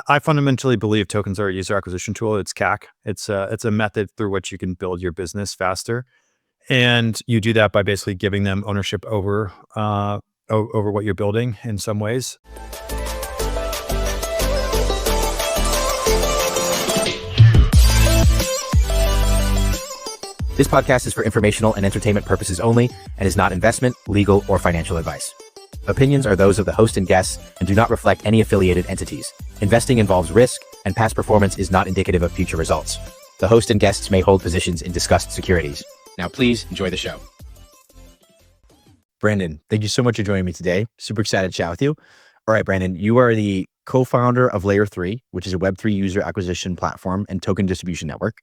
I fundamentally believe tokens are a user acquisition tool. It's CAC. It's a method through which you can build your business faster, and you do that by basically giving them ownership over what you're building in some ways. This podcast is for informational and entertainment purposes only and is not investment, legal, or financial advice. Opinions are those of the host and guests and do not reflect any affiliated entities. Investing involves risk, and past performance is not indicative of future results. The host and guests may hold positions in discussed securities. Now, please enjoy the show. Brandon, thank you so much for joining me today. Super excited to chat with you. All right, Brandon, you are the co-founder of Layer3, which is a Web3 user acquisition platform and token distribution network.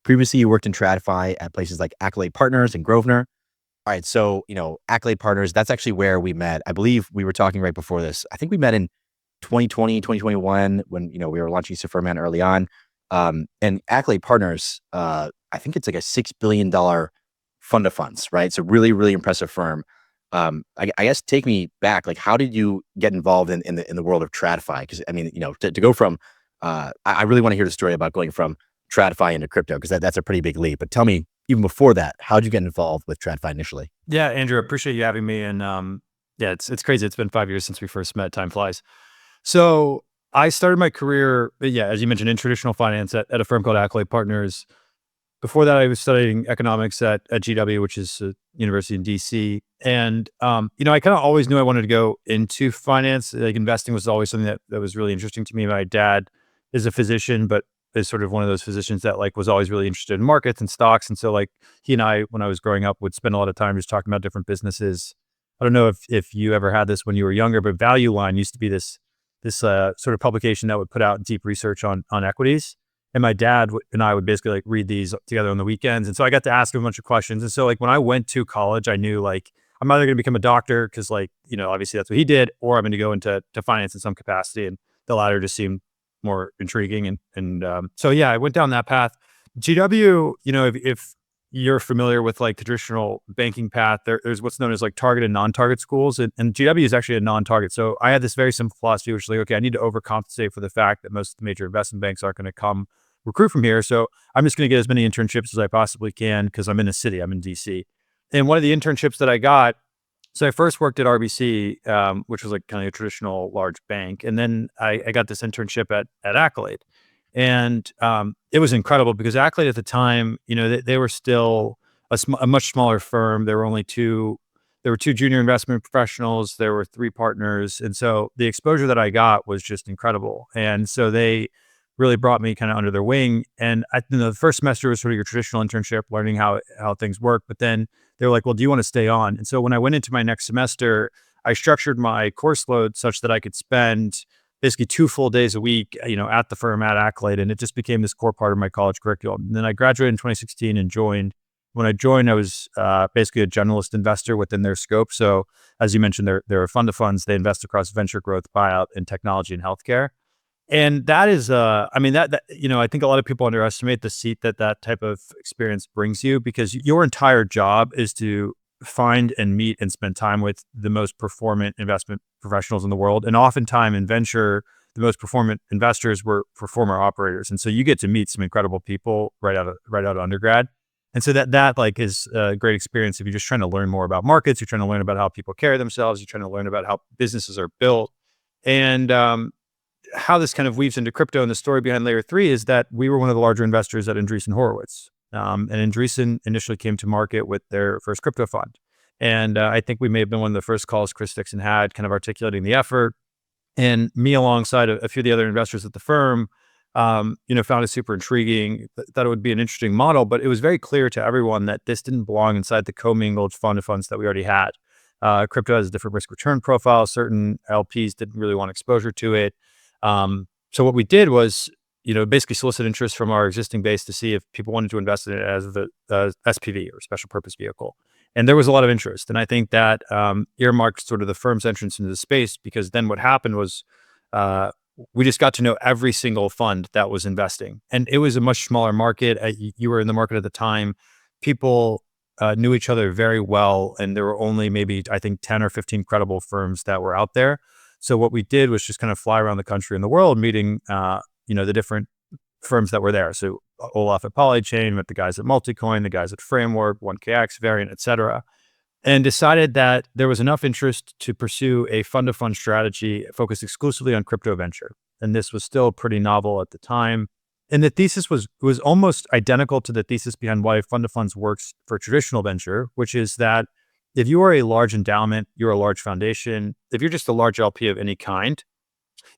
Previously, you worked in TradFi at places like Accolade Partners and Grosvenor. All right, so, Accolade Partners, that's actually where we met. I believe we were talking right before this. I think we met in 2020, 2021 when, we were launching Superman early on. And Accolade Partners, I think it's like a $6 billion fund of funds, right? So really, really impressive firm. I guess take me back, like how did you get involved in the world of TradFi? Because to go from, I really want to hear the story about going from TradFi into crypto, because that's a pretty big leap. But tell me, even before that, how did you get involved with TradFi initially? Yeah, Andrew, appreciate you having me. And it's crazy. It's been 5 years since we first met. Time flies. So I started my career, as you mentioned, in traditional finance at a firm called Accolade Partners. Before that, I was studying economics at GW, which is a university in DC. And, I kind of always knew I wanted to go into finance. Like investing was always something that was really interesting to me. My dad is a physician, but is sort of one of those physicians that was always really interested in markets and stocks. And so he and I, when I was growing up, would spend a lot of time just talking about different businesses. I don't know if you ever had this when you were younger, but Value Line used to be this sort of publication that would put out deep research on equities. And my dad and I would basically read these together on the weekends. And so I got to ask him a bunch of questions. And so when I went to college, I knew I'm either going to become a doctor because obviously that's what he did, or I'm going to go into finance in some capacity. And the latter just seemed more intriguing. So I went down that path. GW, if you're familiar with the traditional banking path, there's what's known as target and non-target schools. And GW is actually a non-target. So I had this very simple philosophy, which is okay, I need to overcompensate for the fact that most of the major investment banks aren't going to come recruit from here. So I'm just going to get as many internships as I possibly can because I'm in the city, I'm in DC. And one of the internships that I got, so I first worked at RBC, which was kind of a traditional large bank. And then I got this internship at Accolade. And it was incredible because Accolade at the time, they were still a much smaller firm. There were two junior investment professionals. There were 3 partners. And so the exposure that I got was just incredible. And so they really brought me kind of under their wing. And the first semester was sort of your traditional internship, learning how things work. But then they were like, well, do you want to stay on? And so when I went into my next semester, I structured my course load such that I could spend basically 2 full days a week, at the firm at Accolade. And it just became this core part of my college curriculum. And then I graduated in 2016 and joined. When I joined, I was basically a generalist investor within their scope. So as you mentioned, they're a fund of funds. They invest across venture growth, buyout, and technology and healthcare. And that is, I think a lot of people underestimate the seat that type of experience brings you, because your entire job is to find and meet and spend time with the most performant investment professionals in the world. And oftentimes in venture, the most performant investors were former operators. And so you get to meet some incredible people right out of undergrad. And so that is a great experience if you're just trying to learn more about markets, you're trying to learn about how people carry themselves, you're trying to learn about how businesses are built. And how this kind of weaves into crypto, and the story behind Layer3 is that we were one of the larger investors at Andreessen Horowitz. And Andreessen initially came to market with their first crypto fund. And I think we may have been one of the first calls Chris Dixon had kind of articulating the effort. And me, alongside a few of the other investors at the firm, found it super intriguing, thought it would be an interesting model, but it was very clear to everyone that this didn't belong inside the commingled fund of funds that we already had. Crypto has a different risk return profile. Certain LPs didn't really want exposure to it. So what we did was, basically solicit interest from our existing base to see if people wanted to invest in it as the SPV, or special purpose vehicle. And there was a lot of interest. And I think that earmarked sort of the firm's entrance into the space, because then what happened was we just got to know every single fund that was investing. And it was a much smaller market. You were in the market at the time. People knew each other very well. And there were only maybe, I think, 10 or 15 credible firms that were out there. So what we did was just kind of fly around the country and the world, meeting, the different firms that were there. So Olaf at Polychain, met the guys at Multicoin, the guys at Framework, 1KX, Variant, et cetera, and decided that there was enough interest to pursue a fund-to-fund strategy focused exclusively on crypto venture. And this was still pretty novel at the time. And the thesis was almost identical to the thesis behind why fund-to-funds works for traditional venture, which is that if you are a large endowment, you're a large foundation. If you're just a large LP of any kind,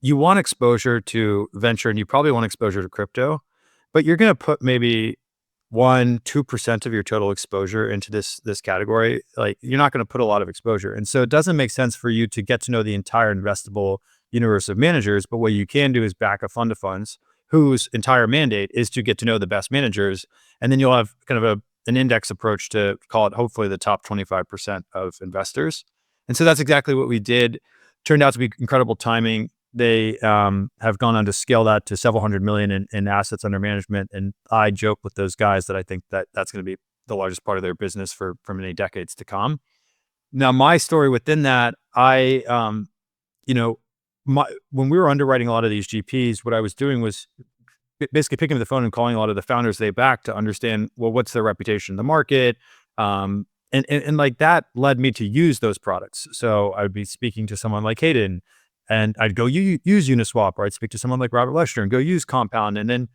you want exposure to venture and you probably want exposure to crypto, but you're going to put maybe 1-2% of your total exposure into this category. Like, you're not going to put a lot of exposure. And so it doesn't make sense for you to get to know the entire investable universe of managers. But what you can do is back a fund of funds whose entire mandate is to get to know the best managers. And then you'll have kind of an index approach to call it hopefully the top 25% of investors. And so that's exactly what we did. Turned out to be incredible timing. They have gone on to scale that to several hundred million in assets under management. And I joke with those guys that I think that that's going to be the largest part of their business for many decades to come. Now, my story within that, when we were underwriting a lot of these GPs, what I was doing was basically picking up the phone and calling a lot of the founders they backed to understand, well, what's their reputation in the market? And like that led me to use those products. So I would be speaking to someone like Hayden, and I'd go use Uniswap, or I'd speak to someone like Robert Leshner and go use Compound. And then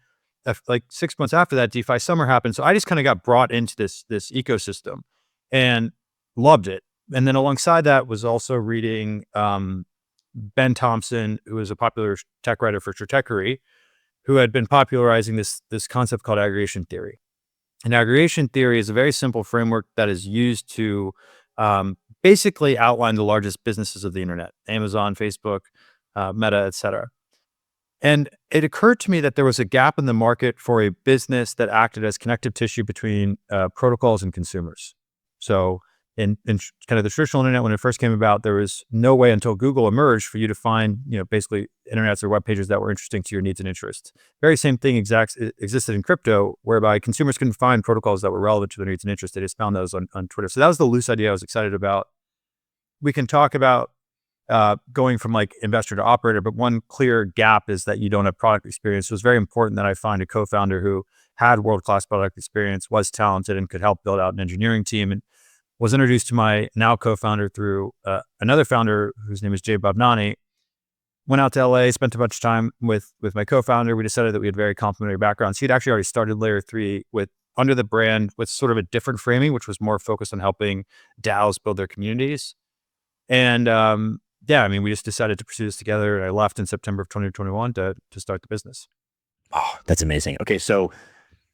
like 6 months after that, DeFi summer happened. So I just kind of got brought into this ecosystem and loved it. And then alongside that was also reading Ben Thompson, who was a popular tech writer for Stratechery, who had been popularizing this concept called aggregation theory. And aggregation theory is a very simple framework that is used to basically outline the largest businesses of the internet: Amazon, Facebook, Meta, et cetera. And it occurred to me that there was a gap in the market for a business that acted as connective tissue between protocols and consumers. So in kind of the traditional internet, when it first came about, there was no way until Google emerged for you to find, basically internets or web pages that were interesting to your needs and interests. Very same thing existed in crypto, whereby consumers couldn't find protocols that were relevant to their needs and interests. They just found those on Twitter. So that was the loose idea I was excited about. We can talk about going from like investor to operator, but one clear gap is that you don't have product experience. So it was very important that I find a co-founder who had world-class product experience, was talented, and could help build out an engineering team. And was introduced to my now co-founder through another founder whose name is Jay Babnani. Went out to LA, spent a bunch of time with my co-founder. We decided that we had very complementary backgrounds. He'd actually already started Layer3 under the brand with sort of a different framing, which was more focused on helping DAOs build their communities. And we just decided to pursue this together. And I left in September of 2021 to start the business. Oh, that's amazing. Okay, so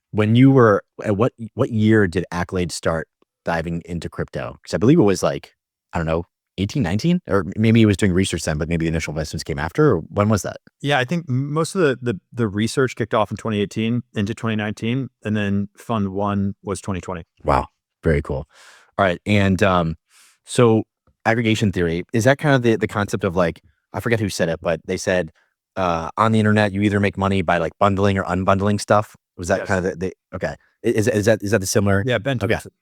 when you were at what year did Accolade start diving into crypto? Because I believe it was like, I don't know, 18, 19, or maybe he was doing research then, but maybe the initial investments came after, or when was that? Yeah, I think most of the research kicked off in 2018 into 2019, and then fund one was 2020. Wow. Very cool. All right. And so aggregation theory, is that kind of the concept of like, I forget who said it, but they said on the internet, you either make money by like bundling or unbundling stuff. Was that kind of okay. Is that the similar? Yeah, Ben Thompson. Okay.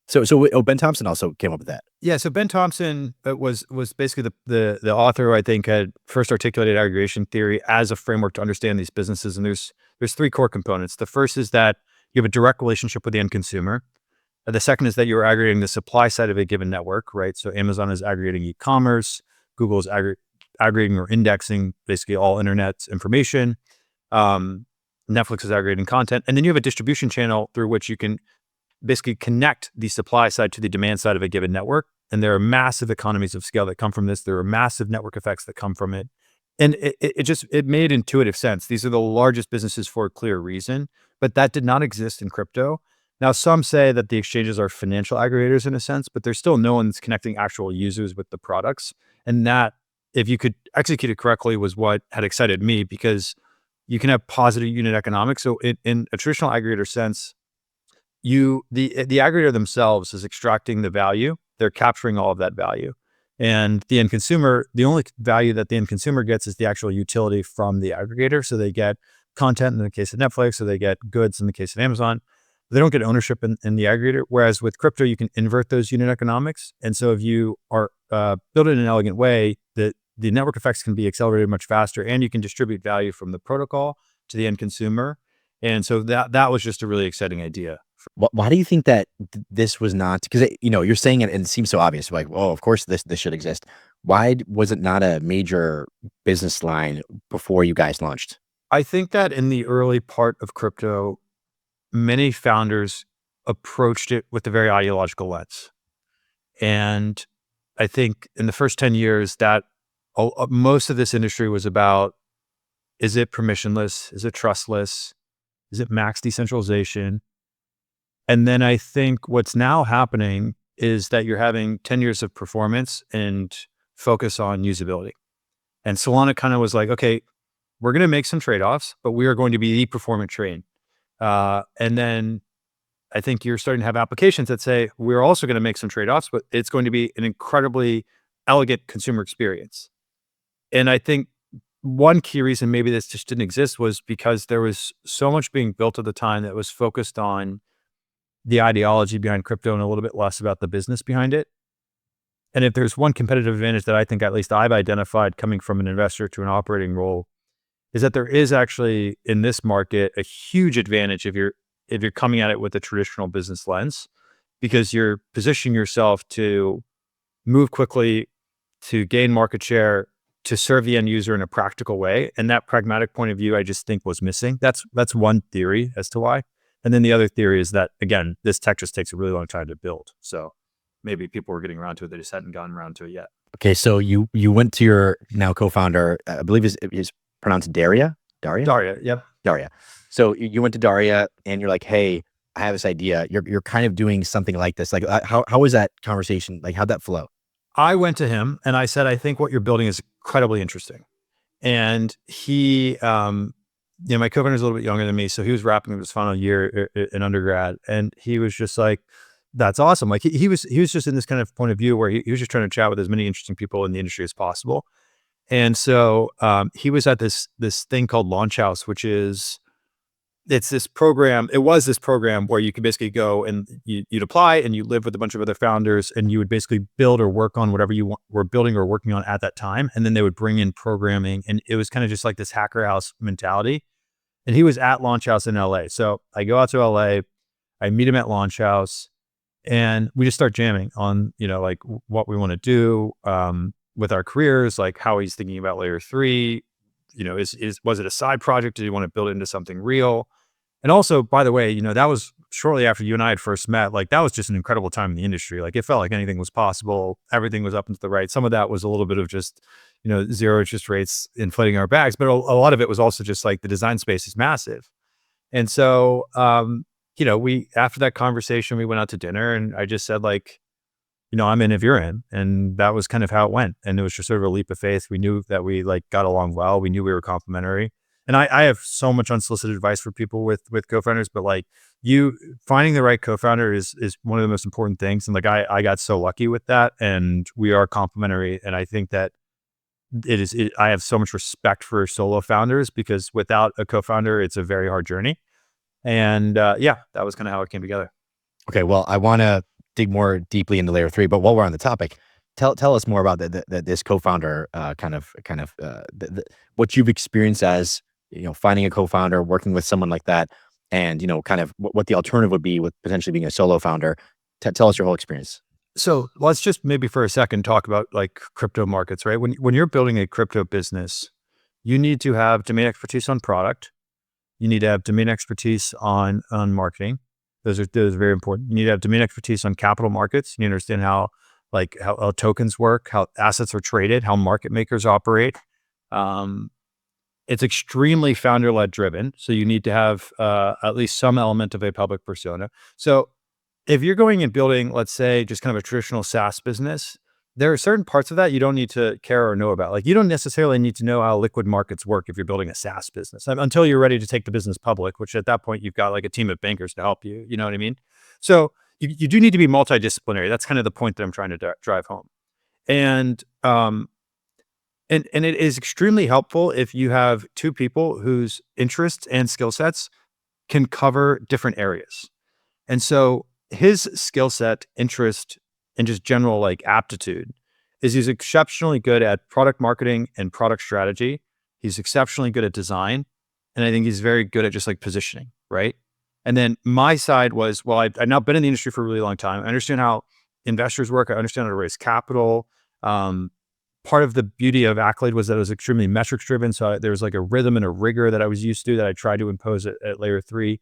So Ben Thompson also came up with that. Yeah, so Ben Thompson was basically the author who I think had first articulated aggregation theory as a framework to understand these businesses. And there's three core components. The first is that you have a direct relationship with the end consumer. The second is that you're aggregating the supply side of a given network, right? So Amazon is aggregating e-commerce, Google is aggregating or indexing basically all internet information. Netflix is aggregating content. And then you have a distribution channel through which you can basically connect the supply side to the demand side of a given network. And there are massive economies of scale that come from this. There are massive network effects that come from it. And it made intuitive sense. These are the largest businesses for a clear reason, but that did not exist in crypto. Now, some say that the exchanges are financial aggregators in a sense, but there's still no one that's connecting actual users with the products. And that, if you could execute it correctly, was what had excited me, because you can have positive unit economics. So in a traditional aggregator sense, the aggregator themselves is extracting the value. They're capturing all of that value. And the end consumer, the only value that the end consumer gets is the actual utility from the aggregator. So they get content in the case of Netflix, or they get goods in the case of Amazon. They don't get ownership in the aggregator. Whereas with crypto, you can invert those unit economics. And so if you are build it in an elegant way, that the network effects can be accelerated much faster, and you can distribute value from the protocol to the end consumer. And so that was just a really exciting idea. Why do you think that this was not? Because you're saying it and it seems so obvious. Like, oh, of course this should exist. Why was it not a major business line before you guys launched? I think that in the early part of crypto, many founders approached it with a very ideological lens. And I think in the first 10 years that most of this industry was about, is it permissionless? Is it trustless? Is it max decentralization? And then I think what's now happening is that you're having 10 years of performance and focus on usability. And Solana kind of was like, okay, we're going to make some trade-offs, but we are going to be the performant train. And then I think you're starting to have applications that say, we're also going to make some trade-offs, but it's going to be an incredibly elegant consumer experience. And I think one key reason maybe this just didn't exist was because there was so much being built at the time that was focused on the ideology behind crypto and a little bit less about the business behind it. And if there's one competitive advantage that I think at least I've identified coming from an investor to an operating role, is that there is actually in this market a huge advantage if you're coming at it with a traditional business lens, because you're positioning yourself to move quickly, to gain market share, to serve the end user in a practical way. And that pragmatic point of view, I just think was missing. That's one theory as to why. And then the other theory is that, again, this tech just takes a really long time to build. So maybe people were getting around to it. They just hadn't gotten around to it yet. Okay, so you went to your now co-founder, I believe is pronounced Daria? Daria, yep. Daria. So you went to Daria and you're like, hey, I have this idea. You're kind of doing something like this. Like, how was that conversation? Like, how'd that flow? I went to him and I said, I think what you're building is incredibly interesting. And he, my co-founder is a little bit younger than me, so he was wrapping up his final year in undergrad, and he was just like, "That's awesome!" Like he was just in this kind of point of view where he was just trying to chat with as many interesting people in the industry as possible. And so he was at this thing called Launch House, which is it's this program. It was this program where you could basically go and you'd apply and you live with a bunch of other founders and you would basically build or work on whatever you were building or working on at that time. And then they would bring in programming, and it was kind of just like this hacker house mentality. And he was at Launch House in LA. So I go out to LA, I meet him at Launch House, and we just start jamming on, like what we want to do with our careers, like how he's thinking about Layer3. Was it a side project? Did he want to build it into something real? And also, by the way, that was shortly after you and I had first met. Like that was just an incredible time in the industry. Like it felt like anything was possible. Everything was up and to the right. Some of that was a little bit of just, zero interest rates inflating our bags, but a lot of it was also just like the design space is massive. And so, we, after that conversation, we went out to dinner and I just said like, I'm in if you're in. And that was kind of how it went. And it was just sort of a leap of faith. We knew that we like got along well. We knew we were complementary. And I have so much unsolicited advice for people with co-founders, but like finding the right co-founder is one of the most important things. And like, I got so lucky with that, and we are complementary. And I think that I have so much respect for solo founders, because without a co-founder, it's a very hard journey. And that was kind of how it came together. Okay. Well, I want to dig more deeply into Layer3, but while we're on the topic, tell us more about this co-founder what you've experienced as finding a co-founder, working with someone like that, and kind of what the alternative would be with potentially being a solo founder. Tell us your whole experience. So let's just maybe for a second talk about like crypto markets, right? When you're building a crypto business, you need to have domain expertise on product. You need to have domain expertise on marketing. Those are very important. You need to have domain expertise on capital markets. You need to understand how tokens work, how assets are traded, how market makers operate. It's extremely founder-led driven. So you need to have at least some element of a public persona. So if you're going and building, let's say, just kind of a traditional SaaS business, there are certain parts of that you don't need to care or know about. Like you don't necessarily need to know how liquid markets work if you're building a SaaS business until you're ready to take the business public, which at that point you've got like a team of bankers to help you. You know what I mean? So you do need to be multidisciplinary. That's kind of the point that I'm trying to drive home. And it is extremely helpful if you have two people whose interests and skill sets can cover different areas. And so his skill set, interest, and just general like aptitude is he's exceptionally good at product marketing and product strategy. He's exceptionally good at design. And I think he's very good at just like positioning, right? And then my side was, well, I've now been in the industry for a really long time. I understand how investors work. I understand how to raise capital. Um, Part of the beauty of Accolade was that it was extremely metrics driven. So there was like a rhythm and a rigor that I was used to that I tried to impose at Layer 3.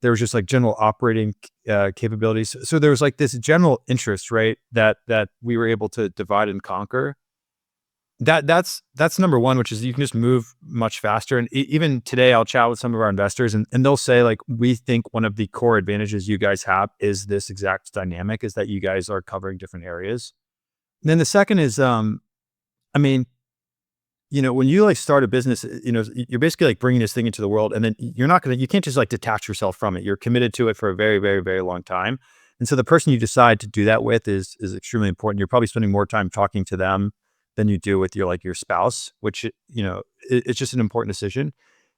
There was just like general operating capabilities. So there was like this general interest, right? That we were able to divide and conquer. That's number one, which is you can just move much faster. And even today, I'll chat with some of our investors, and they'll say like, we think one of the core advantages you guys have is this exact dynamic, is that you guys are covering different areas. And then the second is, I mean, when you like start a business, you're basically like bringing this thing into the world, and then you can't just like detach yourself from it. You're committed to it for a very, very, very long time. And so the person you decide to do that with is extremely important. You're probably spending more time talking to them than you do with your spouse, which, it's just an important decision.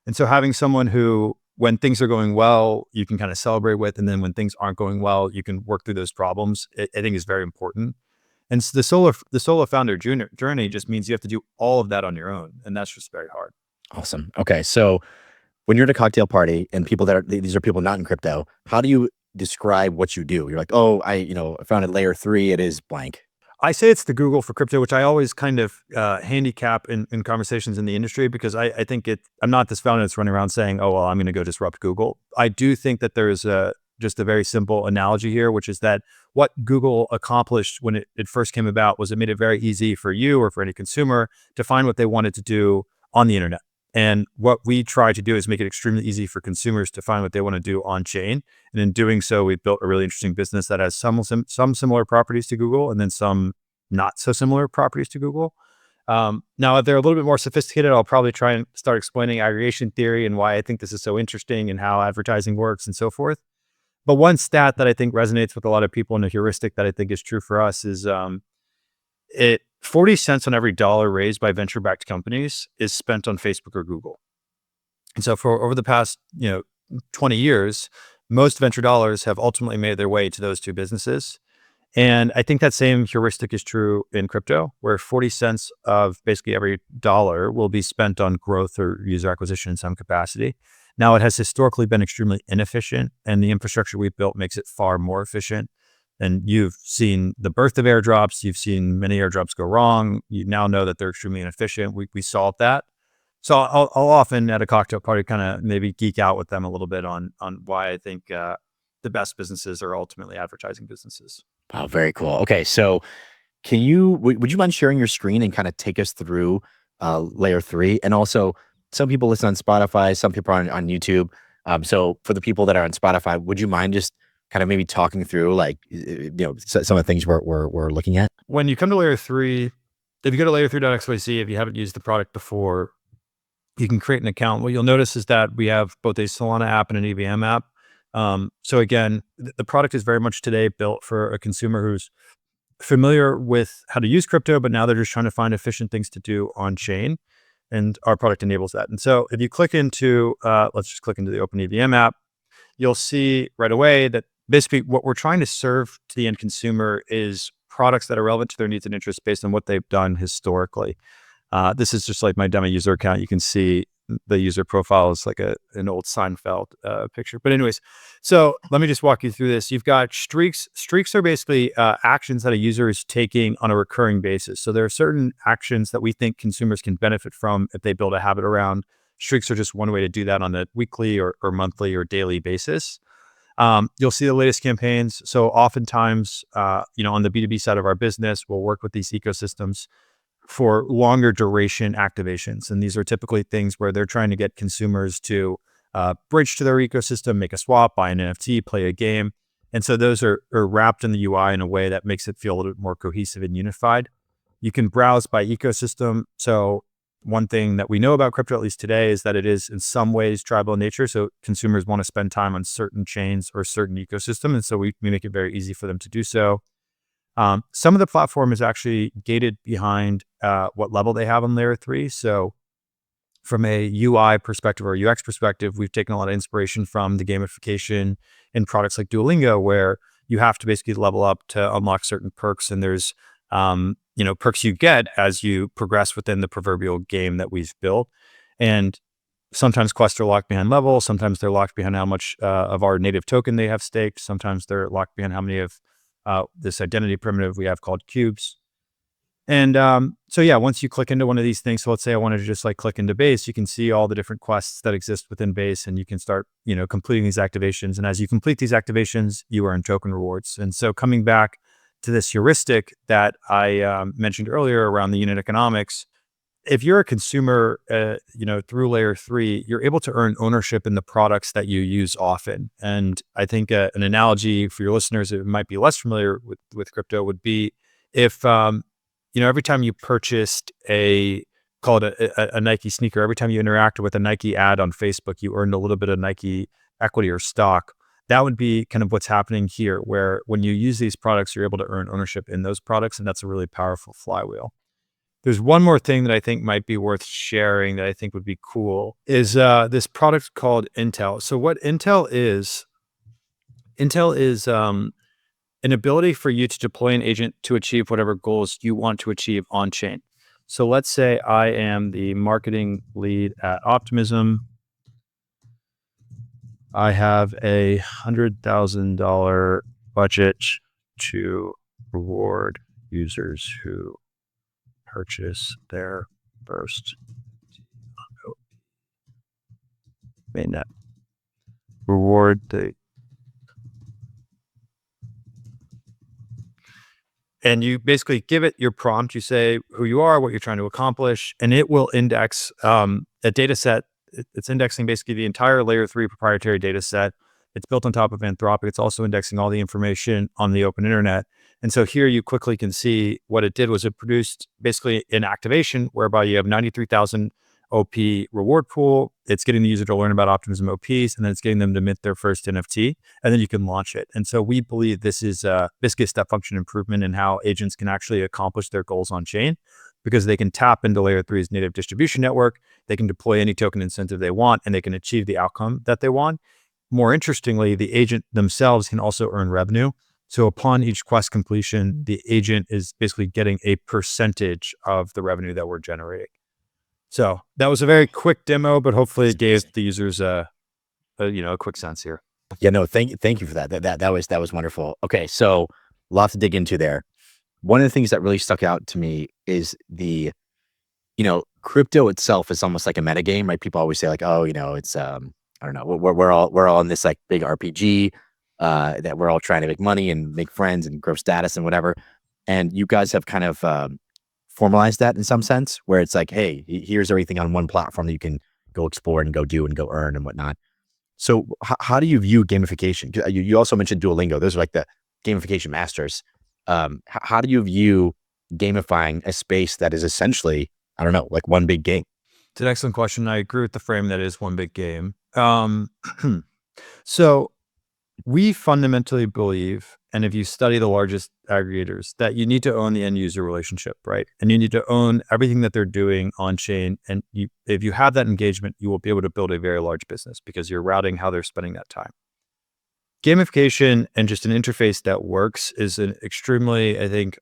And so having someone who, when things are going well, you can kind of celebrate with, and then when things aren't going well, you can work through those problems, I think is very important. And the solo founder journey just means you have to do all of that on your own, and that's just very hard. Awesome. Okay. So when you're at a cocktail party and people these are people not in crypto, how do you describe what you do? You're like, oh, I founded Layer 3. It is blank. I say it's the Google for crypto, which I always kind of handicap in conversations in the industry, because I think I'm not this founder that's running around saying, oh, well, I'm going to go disrupt Google. I do think that there's just a very simple analogy here, which is that what Google accomplished when it first came about was it made it very easy for you or for any consumer to find what they wanted to do on the internet. And what we try to do is make it extremely easy for consumers to find what they want to do on chain. And in doing so, we've built a really interesting business that has some similar properties to Google, and then some not so similar properties to Google. Now, if they're a little bit more sophisticated, I'll probably try and start explaining aggregation theory and why I think this is so interesting and how advertising works and so forth. But one stat that I think resonates with a lot of people, and a heuristic that I think is true for us, is 40 cents on every dollar raised by venture-backed companies is spent on Facebook or Google. And so for over the past 20 years, most venture dollars have ultimately made their way to those two businesses. And I think that same heuristic is true in crypto, where 40 cents of basically every dollar will be spent on growth or user acquisition in some capacity. Now, it has historically been extremely inefficient, and the infrastructure we've built makes it far more efficient. And you've seen the birth of airdrops. You've seen many airdrops go wrong. You now know that they're extremely inefficient. We solved that. So I'll often at a cocktail party kind of maybe geek out with them a little bit on why I think the best businesses are ultimately advertising businesses. Wow, very cool. Okay, so would you mind sharing your screen and kind of take us through Layer 3? And also, some people listen on Spotify, some people are on YouTube. So for the people that are on Spotify, would you mind just kind of maybe talking through like some of the things we're looking at? When you come to Layer 3, if you go to layer3.xyz, if you haven't used the product before, you can create an account. What you'll notice is that we have both a Solana app and an EVM app. So again, the product is very much today built for a consumer who's familiar with how to use crypto, but now they're just trying to find efficient things to do on chain. And our product enables that. And so if you click into, let's just click into the Open EVM app, you'll see right away that basically what we're trying to serve to the end consumer is products that are relevant to their needs and interests based on what they've done historically. This is just like my demo user account. You can see the user profile is like an old Seinfeld picture. But anyways, so let me just walk you through this. You've got streaks. Streaks are basically actions that a user is taking on a recurring basis. So there are certain actions that we think consumers can benefit from if they build a habit around. Streaks are just one way to do that on a weekly or monthly or daily basis. You'll see the latest campaigns. So oftentimes, on the B2B side of our business, we'll work with these ecosystems for longer duration activations. And these are typically things where they're trying to get consumers to bridge to their ecosystem, make a swap, buy an NFT, play a game. And so those are wrapped in the UI in a way that makes it feel a little bit more cohesive and unified. You can browse by ecosystem. So one thing that we know about crypto, at least today, is that it is in some ways tribal in nature. So consumers want to spend time on certain chains or certain ecosystem. And so we make it very easy for them to do so. Some of the platform is actually gated behind what level they have on Layer 3. So from a UI perspective or UX perspective, we've taken a lot of inspiration from the gamification in products like Duolingo, where you have to basically level up to unlock certain perks. And there's perks you get as you progress within the proverbial game that we've built. And sometimes quests are locked behind levels. Sometimes they're locked behind how much of our native token they have staked. Sometimes they're locked behind how many of this identity primitive we have called cubes. And so yeah, once you click into one of these things, so let's say I wanted to just like click into base, you can see all the different quests that exist within base, and you can start, completing these activations. And as you complete these activations, you earn token rewards. And so coming back to this heuristic that I mentioned earlier around the unit economics, if you're a consumer, through Layer3, you're able to earn ownership in the products that you use often. And I think an analogy for your listeners who might be less familiar with crypto would be if, every time you purchased call it a Nike sneaker, every time you interacted with a Nike ad on Facebook, you earned a little bit of Nike equity or stock. That would be kind of what's happening here, where when you use these products, you're able to earn ownership in those products. And that's a really powerful flywheel. There's one more thing that I think might be worth sharing that I think would be cool is this product called Intel. So what Intel is an ability for you to deploy an agent to achieve whatever goals you want to achieve on chain. So let's say I am the marketing lead at Optimism. I have a $100,000 budget to reward users who purchase their first mainnet. Reward and you basically give it your prompt. You say who you are, what you're trying to accomplish, and it will index a data set. It's indexing basically the entire Layer3 proprietary data set. It's built on top of Anthropic. It's also indexing all the information on the open internet. And so here you quickly can see what it did was it produced basically an activation whereby you have 93,000 OP reward pool. It's getting the user to learn about Optimism OPs, and then it's getting them to mint their first NFT, and then you can launch it. And so we believe this is basically a step function improvement in how agents can actually accomplish their goals on chain, because they can tap into Layer3's native distribution network. They can deploy any token incentive they want, and they can achieve the outcome that they want. More interestingly, the agent themselves can also earn revenue. So upon each quest completion, the agent is basically getting a percentage of the revenue that we're generating. So that was a very quick demo, but hopefully it gave the users a quick sense here. Yeah, no, thank you for that. That was wonderful. Okay, so a lot to dig into there. One of the things that really stuck out to me is the, crypto itself is almost like a metagame, right? People always say like, oh, it's I don't know, we're all in this like big RPG that we're all trying to make money and make friends and grow status and whatever. And you guys have kind of formalized that in some sense, where it's like, hey, here's everything on one platform that you can go explore and go do and go earn and whatnot. So how do you view gamification? You also mentioned Duolingo. Those are like the gamification masters. How do you view gamifying a space that is essentially, I don't know, like one big game? It's an excellent question. I agree with the frame that is one big game. So we fundamentally believe, and if you study the largest aggregators, that you need to own the end user relationship, right? And you need to own everything that they're doing on chain. And if you have that engagement, you will be able to build a very large business because you're routing how they're spending that time. Gamification and just an interface that works is an extremely, I think,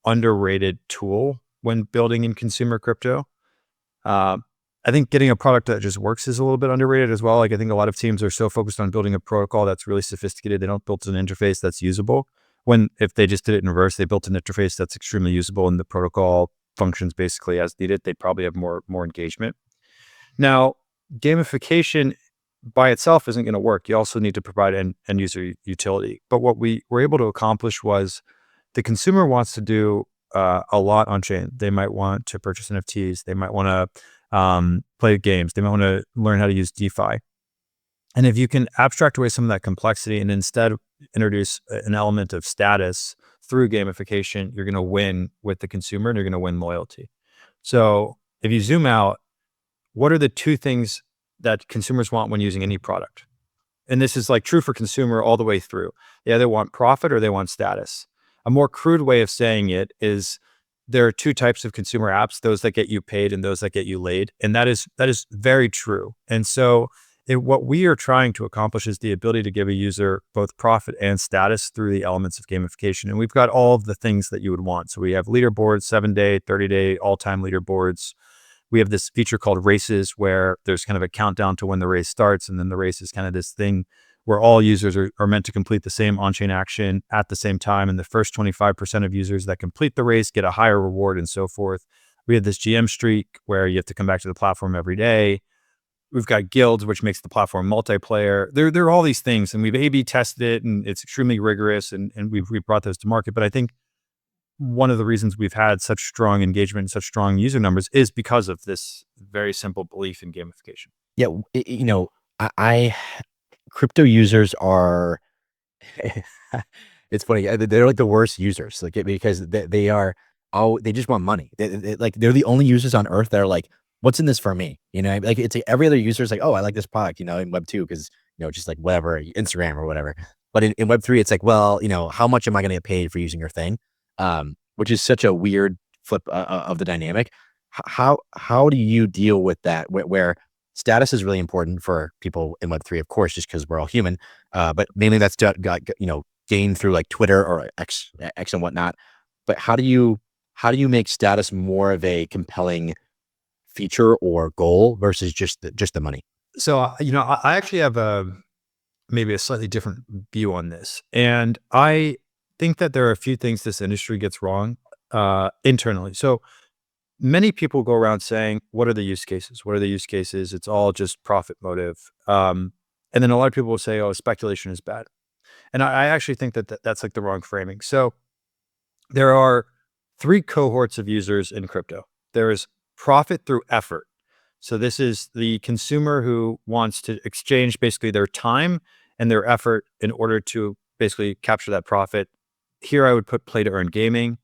underrated tool when building in consumer crypto. I think getting a product that just works is a little bit underrated as well. Like I think a lot of teams are so focused on building a protocol that's really sophisticated. They don't build an interface that's usable. When if they just did it in reverse, they built an interface that's extremely usable and the protocol functions basically as needed, they'd probably have more engagement. Now, gamification by itself isn't going to work. You also need to provide end user utility. But what we were able to accomplish was the consumer wants to do a lot on chain. They might want to purchase NFTs. They might want to play games. They might want to learn how to use DeFi. And if you can abstract away some of that complexity and instead introduce an element of status through gamification, you're going to win with the consumer and you're going to win loyalty. So if you zoom out, what are the two things that consumers want when using any product? And this is like true for consumer all the way through. They either want profit or they want status. A more crude way of saying it is there are two types of consumer apps, those that get you paid and those that get you laid. And that is very true. And so What we are trying to accomplish is the ability to give a user both profit and status through the elements of gamification. And we've got all of the things that you would want. So we have leaderboards, 7-day, 30-day, all-time leaderboards. We have this feature called races where there's kind of a countdown to when the race starts. And then the race is kind of this thing where all users are meant to complete the same on-chain action at the same time. And the first 25% of users that complete the race get a higher reward and so forth. We have this GM streak where you have to come back to the platform every day. We've got guilds, which makes the platform multiplayer. There are all these things, and we've A/B tested it, and it's extremely rigorous, and we've brought those to market. But I think one of the reasons we've had such strong engagement and such strong user numbers is because of this very simple belief in gamification. Yeah, I crypto users are it's funny. They're like the worst users, like because they are they just want money. Like they're the only users on earth that are like, what's in this for me? Like it's like every other user is like, oh, I like this product, in Web 2 because just like whatever Instagram or whatever. But in Web 3, it's like, well, how much am I going to get paid for using your thing? Which is such a weird flip of the dynamic. How do you deal with that? Where status is really important for people in Web 3, of course, just because we're all human. But mainly that's got gained through like Twitter or X and whatnot. But how do you make status more of a compelling feature or goal versus just the money? So, I actually have maybe a slightly different view on this. And I think that there are a few things this industry gets wrong internally. So many people go around saying, what are the use cases? What are the use cases? It's all just profit motive. And then a lot of people will say, oh, speculation is bad. And I actually think that's like the wrong framing. So there are three cohorts of users in crypto. There is profit through effort. So this is the consumer who wants to exchange basically their time and their effort in order to basically capture that profit. Here I would put play to earn gaming.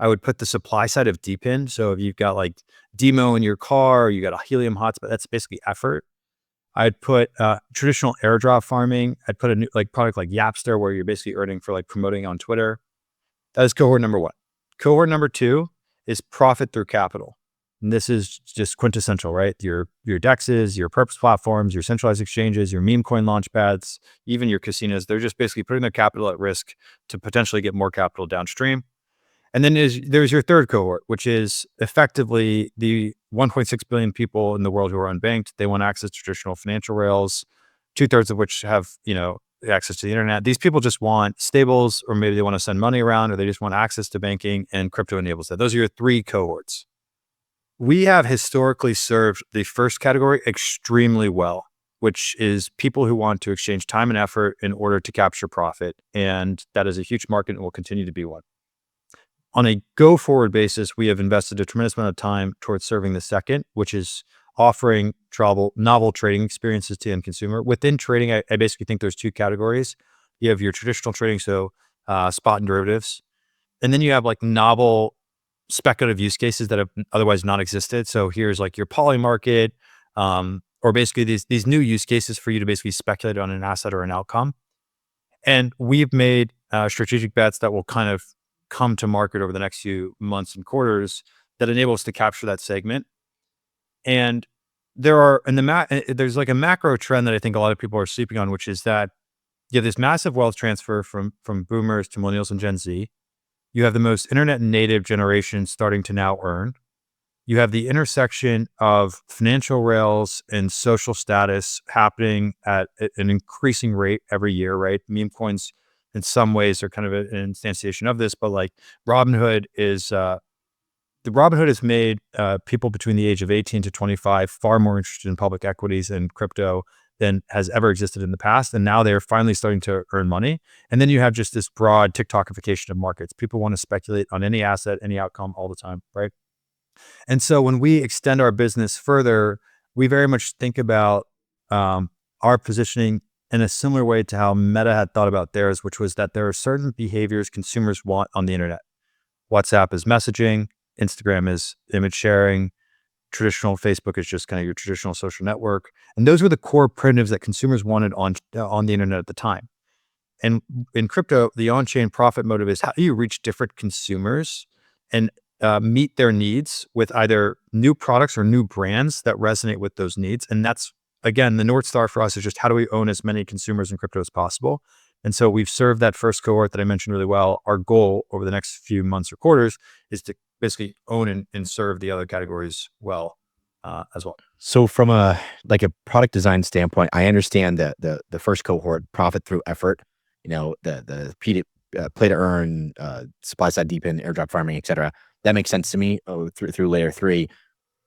I would put the supply side of DeepIn. So if you've got like demo in your car, you got a helium hotspot, that's basically effort. I'd put traditional airdrop farming. I'd put a new like product like Yapster where you're basically earning for like promoting on Twitter. That is cohort number one. Cohort number two is profit through capital. And this is just quintessential, right? Your DEXs, your purpose platforms, your centralized exchanges, your meme coin launchpads, even your casinos, they're just basically putting their capital at risk to potentially get more capital downstream. And then there's your third cohort, which is effectively the 1.6 billion people in the world who are unbanked. They want access to traditional financial rails, 2/3 of which have, access to the internet. These people just want stables, or maybe they want to send money around, or they just want access to banking, and crypto enables that. Those are your three cohorts. We have historically served the first category extremely well, which is people who want to exchange time and effort in order to capture profit. And that is a huge market and will continue to be one. On a go forward basis, we have invested a tremendous amount of time towards serving the second, which is offering novel trading experiences to the end consumer. Within trading, I basically think there's two categories. You have your traditional trading, so spot and derivatives. And then you have like novel speculative use cases that have otherwise not existed. So here's like your poly market, or basically these new use cases for you to basically speculate on an asset or an outcome. And we've made strategic bets that will kind of come to market over the next few months and quarters that enable us to capture that segment. And there's like a macro trend that I think a lot of people are sleeping on, which is that you have this massive wealth transfer from boomers to millennials and Gen Z. You have the most internet native generation starting to now earn. You have the intersection of financial rails and social status happening at an increasing rate every year, right? Meme coins in some ways are kind of an instantiation of this, but like Robinhood has made people between the age of 18 to 25 far more interested in public equities and crypto than has ever existed in the past. And now they're finally starting to earn money. And then you have just this broad TikTokification of markets. People want to speculate on any asset, any outcome all the time, right? And so when we extend our business further, we very much think about our positioning in a similar way to how Meta had thought about theirs, which was that there are certain behaviors consumers want on the internet. WhatsApp is messaging, Instagram is image sharing, traditional Facebook is just kind of your traditional social network. And those were the core primitives that consumers wanted on the internet at the time. And in crypto, the on-chain profit motive is how do you reach different consumers and meet their needs with either new products or new brands that resonate with those needs. And that's again, the North Star for us is just how do we own as many consumers in crypto as possible? And so we've served that first cohort that I mentioned really well. Our goal over the next few months or quarters is to basically own and serve the other categories well as well. So from a product design standpoint, I understand that the first cohort, profit through effort, the play to earn, supply side deepen, airdrop farming, et cetera. That makes sense to me through layer three.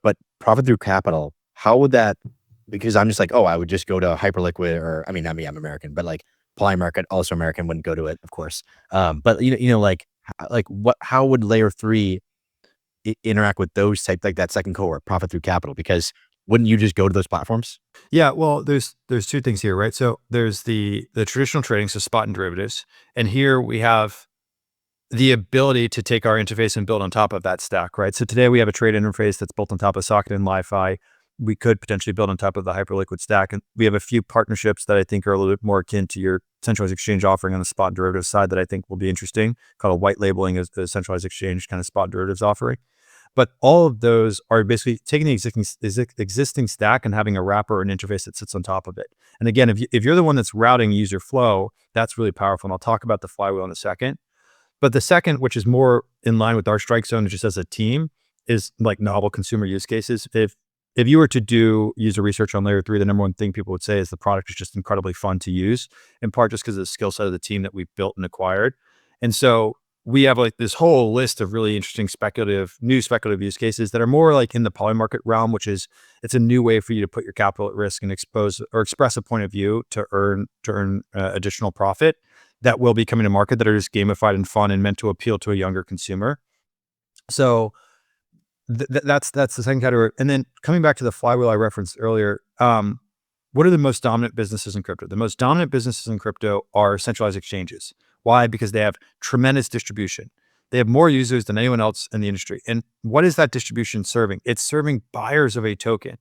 But profit through capital, how would that? Because I'm just like, oh, I would just go to Hyperliquid, or I mean, not me, I'm American, but like Polymarket, also American, wouldn't go to it, of course. But what? How would layer three interact with those type, like that second cohort, profit through capital? Because wouldn't you just go to those platforms? Yeah, well, there's two things here, right? So there's the traditional trading, so spot and derivatives, and here we have the ability to take our interface and build on top of that stack, right? So today we have a trade interface that's built on top of Socket and Li-Fi. We could potentially build on top of the Hyperliquid stack, and we have a few partnerships that I think are a little bit more akin to your centralized exchange offering on the spot and derivatives side that I think will be interesting, called a white labeling as the centralized exchange kind of spot derivatives offering. But all of those are basically taking the existing stack and having a wrapper or an interface that sits on top of it. And again, if you're the one that's routing user flow, that's really powerful. And I'll talk about the flywheel in a second. But the second, which is more in line with our strike zone, just as a team, is like novel consumer use cases. If you were to do user research on layer three, the number one thing people would say is the product is just incredibly fun to use, in part just because of the skill set of the team that we've built and acquired. And so we have like this whole list of really interesting new speculative use cases that are more like in the Polymarket realm, which is it's a new way for you to put your capital at risk and expose or express a point of view to earn additional profit that will be coming to market that are just gamified and fun and meant to appeal to a younger consumer. So that's the second category. And then coming back to the flywheel I referenced earlier, what are the most dominant businesses in crypto? The most dominant businesses in crypto are centralized exchanges. Why? Because they have tremendous distribution. They have more users than anyone else in the industry. And what is that distribution serving? It's serving buyers of a token.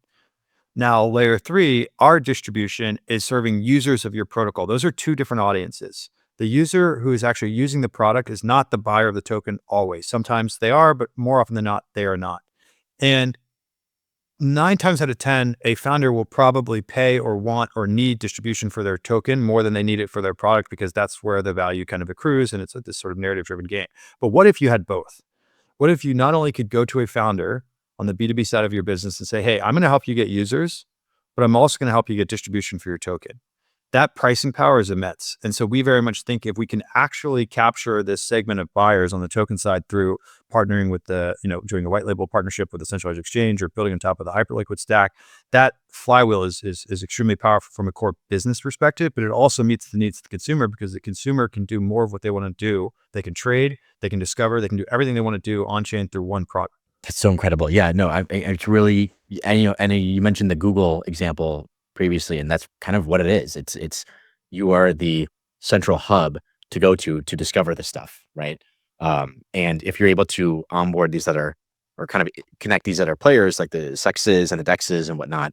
Now, layer three, our distribution is serving users of your protocol. Those are two different audiences. The user who is actually using the product is not the buyer of the token always. Sometimes they are, but more often than not, they are not. And 9 times out of 10, a founder will probably pay or want or need distribution for their token more than they need it for their product, because that's where the value kind of accrues, and it's this sort of narrative-driven game. But what if you had both? What if you not only could go to a founder on the B2B side of your business and say, hey, I'm going to help you get users, but I'm also going to help you get distribution for your token? That pricing power is immense. And so we very much think if we can actually capture this segment of buyers on the token side through partnering with doing a white label partnership with a centralized exchange or building on top of the Hyperliquid stack, that flywheel is extremely powerful from a core business perspective, but it also meets the needs of the consumer, because the consumer can do more of what they want to do. They can trade, they can discover, they can do everything they want to do on chain through one product. That's so incredible. Yeah, no, it's really, and you mentioned the Google example previously, and that's kind of what it is. It's you are the central hub to go to discover this stuff, right? And if you're able to onboard these other, or kind of connect these other players like the Sexes and the Dexes and whatnot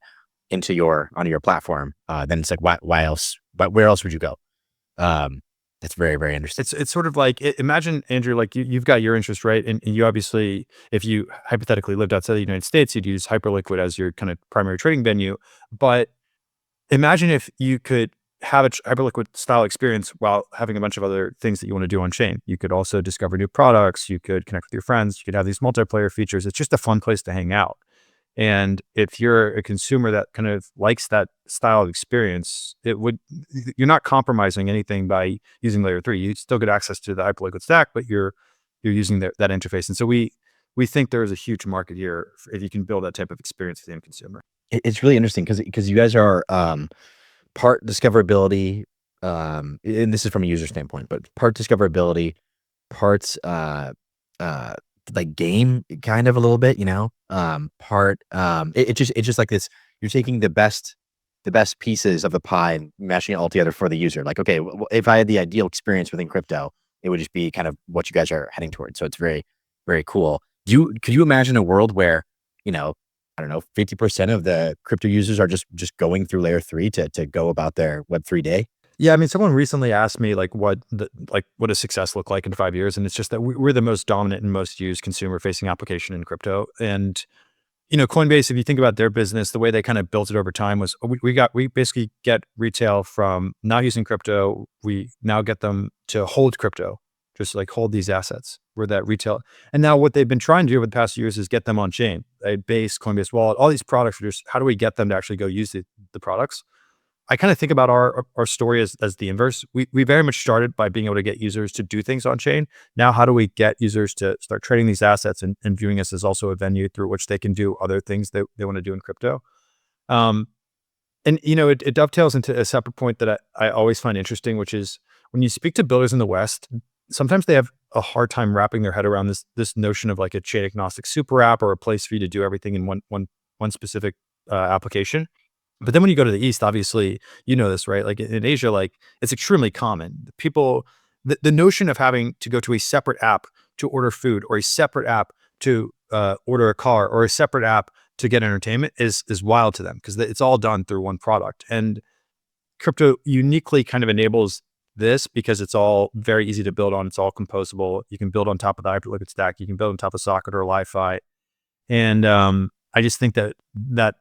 onto your platform, then it's like, why else? But where else would you go? That's very, very interesting. It's sort of like, imagine, Andrew, like you've got your interest, right? And you obviously, if you hypothetically lived outside the United States, you'd use Hyperliquid as your kind of primary trading venue. But imagine if you could have a Hyperliquid style experience while having a bunch of other things that you want to do on chain. You could also discover new products. You could connect with your friends. You could have these multiplayer features. It's just a fun place to hang out. And if you're a consumer that kind of likes that style of experience, you're not compromising anything by using layer three. You still get access to the Hyperliquid stack, but you're using that interface. And so we think there is a huge market here if you can build that type of experience for the end consumer. It's really interesting because you guys are part discoverability, and this is from a user standpoint, but part discoverability, parts like game kind of a little bit, it's just like this. You're taking the best pieces of the pie and mashing it all together for the user. Like, okay, if I had the ideal experience within crypto, it would just be kind of what you guys are heading towards. So it's very, very cool. Could you imagine a world where, I don't know, 50% of the crypto users are just going through layer three to go about their Web3 day? Yeah, I mean, someone recently asked me what does success look like in 5 years, and it's just that we're the most dominant and most used consumer-facing application in crypto, and Coinbase, if you think about their business, the way they kind of built it over time was we basically get retail from not using crypto. We now get them to hold crypto, just like hold these assets where that retail. And now what they've been trying to do over the past years is get them on chain, a Base, Coinbase Wallet, all these products are just, how do we get them to actually go use the products? I kind of think about our story as the inverse. We very much started by being able to get users to do things on chain. Now, how do we get users to start trading these assets and viewing us as also a venue through which they can do other things they want to do in crypto? Um, and it dovetails into a separate point that I always find interesting, which is when you speak to builders in the West, sometimes they have a hard time wrapping their head around this notion of like a chain agnostic super app or a place for you to do everything in one specific application. But then when you go to the East, obviously, this, right? Like in Asia, like it's extremely common. People, the notion of having to go to a separate app to order food, or a separate app to order a car, or a separate app to get entertainment is wild to them, because it's all done through one product. And crypto uniquely kind of enables this because it's all very easy to build on. It's all composable. You can build on top of the Hyperliquid stack. You can build on top of Socket or Li-Fi. And I just think that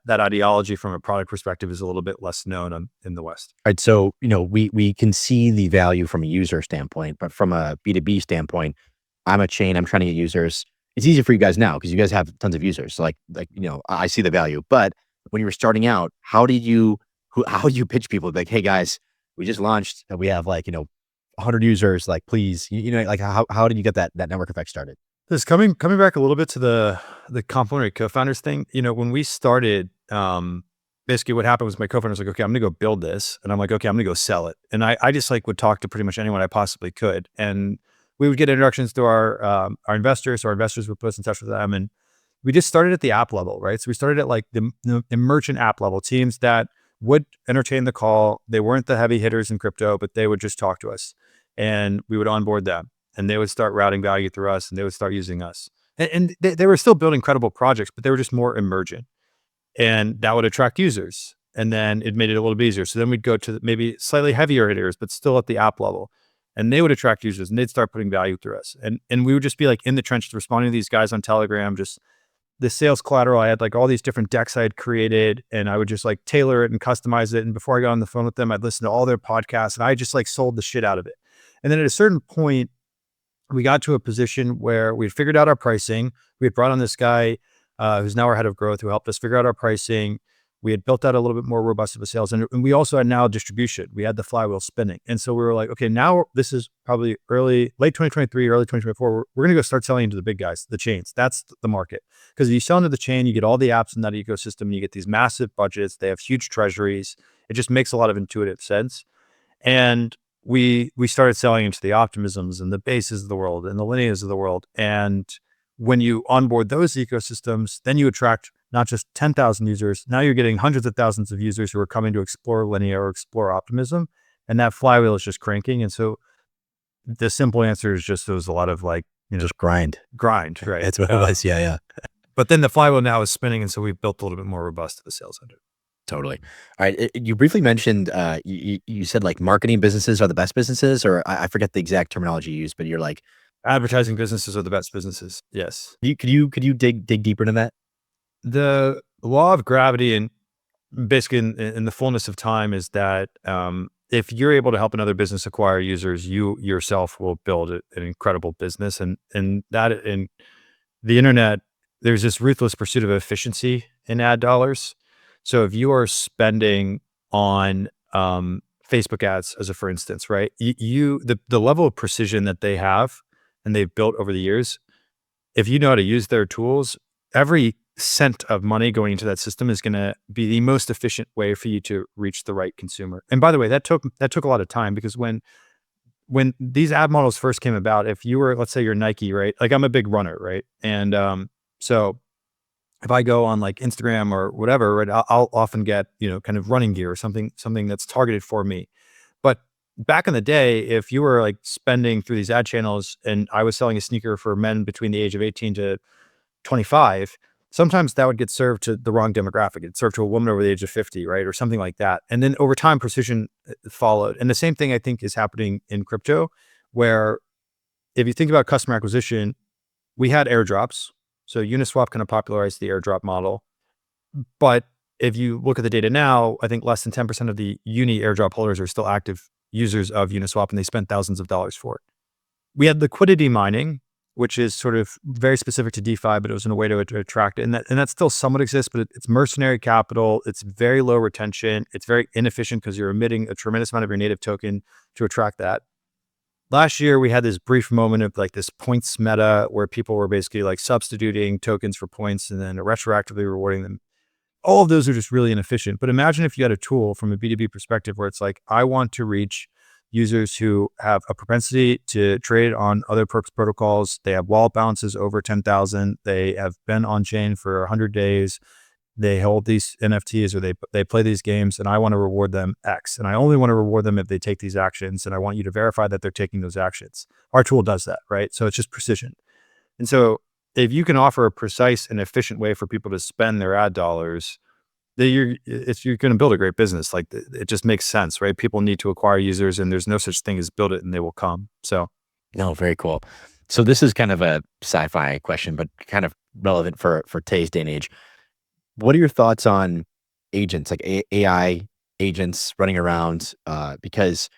ideology from a product perspective is a little bit less known in the West. Right. So, we can see the value from a user standpoint, but from a B2B standpoint, I'm a chain, I'm trying to get users. It's easier for you guys now because you guys have tons of users. So I see the value. But when you were starting out, how did you pitch people? Like, hey guys, we just launched, we have 100 users, like, please, like how did you get that network effect started? This coming back a little bit to the complementary co-founders thing. When we started, basically what happened was my co-founder was like, okay, I'm gonna go build this. And I'm like, okay, I'm gonna go sell it. And I just would talk to pretty much anyone I possibly could. And we would get introductions to our investors. So our investors would put us in touch with them. And we just started at the app level, right? So we started at like the merchant app level, teams that would entertain the call. They weren't the heavy hitters in crypto, but they would just talk to us, and we would onboard them, and they would start routing value through us, and they would start using us. And they were still building credible projects, but they were just more emergent, and that would attract users. And then it made it a little bit easier. So then we'd go to maybe slightly heavier hitters, but still at the app level, and they would attract users, and they'd start putting value through us. And we would just be like in the trenches responding to these guys on Telegram, just the sales collateral. I had like all these different decks I had created, and I would just like tailor it and customize it. And before I got on the phone with them, I'd listen to all their podcasts, and I just like sold the shit out of it. And then at a certain point, we got to a position where we had figured out our pricing. We had brought on this guy who's now our head of growth, who helped us figure out our pricing. We had built out a little bit more robust of a sales, and we also had now distribution. We had the flywheel spinning. And so we were like, okay, now this is probably late 2023, early 2024. We're going to go start selling into the big guys, the chains. That's the market. Because if you sell into the chain, you get all the apps in that ecosystem, and you get these massive budgets. They have huge treasuries. It just makes a lot of intuitive sense. And we started selling into the Optimisms and the Bases of the world and the Lineas of the world. And when you onboard those ecosystems, then you attract not just 10,000 users. Now you're getting hundreds of thousands of users who are coming to explore Linea or explore Optimism. And that flywheel is just cranking. And so the simple answer is just, there was a lot of Just grind. right? That's what it was. Yeah. But then the flywheel now is spinning. And so we've built a little bit more robust to the sales end. Totally. All right. You briefly mentioned, you said like marketing businesses are the best businesses, or I forget the exact terminology you used, but you're like, Advertising businesses are the best businesses. Yes. could you dig deeper into that? The law of gravity, and basically in the fullness of time, is that if you're able to help another business acquire users, you yourself will build an incredible business. And that in the internet, there's this ruthless pursuit of efficiency in ad dollars. So if you are spending on Facebook ads, as a for instance, right? The level of precision that they have and they've built over the years, if you know how to use their tools, every cent of money going into that system is going to be the most efficient way for you to reach the right consumer. And by the way, that took a lot of time, because when these ad models first came about, if you were, let's say you're Nike, right? Like I'm a big runner, right? And so if I go on like Instagram or whatever, right, I'll often get, kind of running gear or something that's targeted for me. But back in the day, if you were like spending through these ad channels and I was selling a sneaker for men between the age of 18 to 25, sometimes that would get served to the wrong demographic. It'd served to a woman over the age of 50, right? Or something like that. And then over time, precision followed. And the same thing I think is happening in crypto, where if you think about customer acquisition, we had airdrops. So Uniswap kind of popularized the airdrop model. But if you look at the data now, I think less than 10% of the uni airdrop holders are still active users of Uniswap, and they spent thousands of dollars for it. We had liquidity mining, which is sort of very specific to DeFi, but it was in a way to attract it. And that still somewhat exists, but it's mercenary capital. It's very low retention. It's very inefficient because you're emitting a tremendous amount of your native token to attract that. Last year, we had this brief moment of like this points meta where people were basically like substituting tokens for points and then retroactively rewarding them. All of those are just really inefficient. But imagine if you had a tool from a B2B perspective where it's like, I want to reach users who have a propensity to trade on other perps protocols. They have wallet balances over 10,000. They have been on chain for 100 days. They hold these NFTs or they play these games, and I want to reward them X. And I only want to reward them if they take these actions. And I want you to verify that they're taking those actions. Our tool does that, right? So it's just precision. And so if you can offer a precise and efficient way for people to spend their ad dollars, that you're going to build a great business. Like it just makes sense, right? People need to acquire users, and there's no such thing as build it and they will come. So, No, very cool. So this is kind of a sci-fi question, but kind of relevant for today's day and age. What are your thoughts on agents, like AI agents running around? Because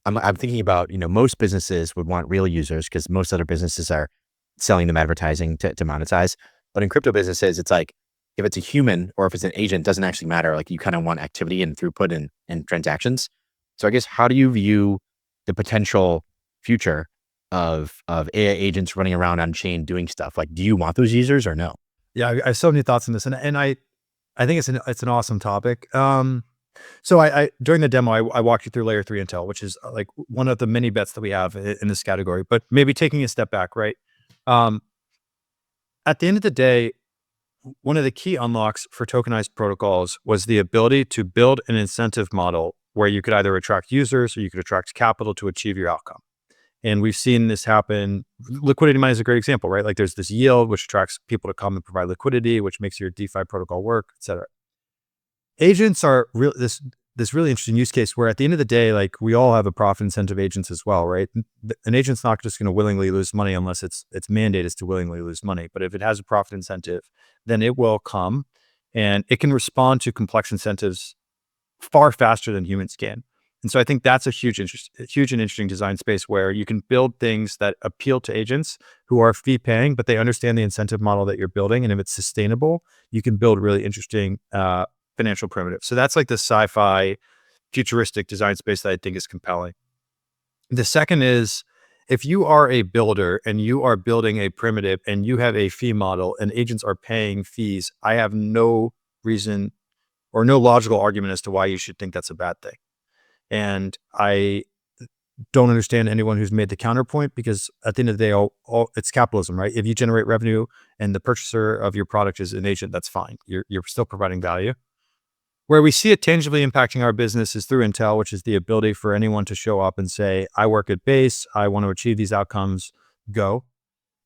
I'm thinking about, most businesses would want real users because most other businesses are selling them advertising to monetize. But in crypto businesses, it's like, if it's a human or if it's an agent, doesn't actually matter. Like you kind of want activity and throughput and transactions. So I guess, how do you view the potential future of AI agents running around on chain doing stuff? Like, do you want those users or no? yeah, I have so many thoughts on this, and I think it's an awesome topic. So I during the demo, I walked you through Layer 3 Intel, which is like one of the many bets that we have in this category. But maybe taking a step back, right? Um, at the end of the day, one of the key unlocks for tokenized protocols was the ability to build an incentive model where you could either attract users or you could attract capital to achieve your outcome. And we've seen this happen. Liquidity mining is a great example, right? Like there's this yield, which attracts people to come and provide liquidity, which makes your DeFi protocol work, et cetera. Agents are this really interesting use case where at the end of the day, like we all have a profit incentive agents as well, right? An agent's not just going to willingly lose money unless its mandate is to willingly lose money. But if it has a profit incentive, then it will come and it can respond to complex incentives far faster than humans can. And so I think that's a huge and interesting design space where you can build things that appeal to agents who are fee paying, but they understand the incentive model that you're building. And if it's sustainable, you can build really interesting financial primitives. So that's like the sci-fi futuristic design space that I think is compelling. The second is, if you are a builder and you are building a primitive and you have a fee model and agents are paying fees, I have no reason or no logical argument as to why you should think that's a bad thing. And I don't understand anyone who's made the counterpoint, because at the end of the day, it's capitalism, right? If you generate revenue and the purchaser of your product is an agent, that's fine. You're still providing value. Where we see it tangibly impacting our business is through Intel, which is the ability for anyone to show up and say, I work at Base, I want to achieve these outcomes, go.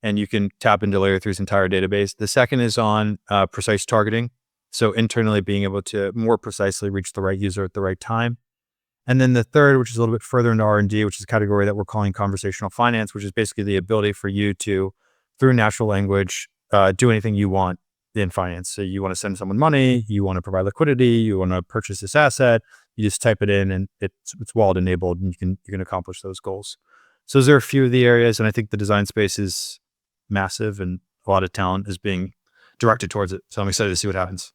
And you can tap into Layer 3's entire database. The second is on precise targeting. So internally being able to more precisely reach the right user at the right time. And then the third, which is a little bit further into R&D, which is a category that we're calling conversational finance, which is basically the ability for you to, through natural language, do anything you want in finance. So you want to send someone money, you want to provide liquidity, you want to purchase this asset, you just type it in and it's wallet enabled, and you can accomplish those goals. So those are a few of the areas, and I think the design space is massive and a lot of talent is being directed towards it. So I'm excited to see what happens.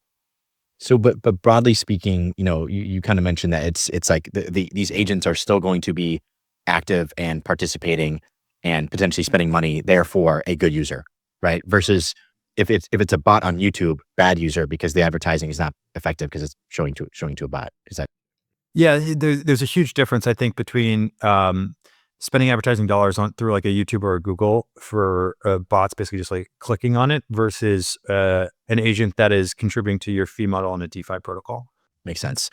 So, but broadly speaking, you kind of mentioned that it's like these agents are still going to be active and participating and potentially spending money, therefore a good user, right? Versus if it's a bot on YouTube, bad user because the advertising is not effective because it's showing to a bot. Is that? Yeah, there's a huge difference, I think, between spending advertising dollars on through like a YouTube or a Google for bots basically just like clicking on it versus an agent that is contributing to your fee model on a DeFi protocol. Makes sense.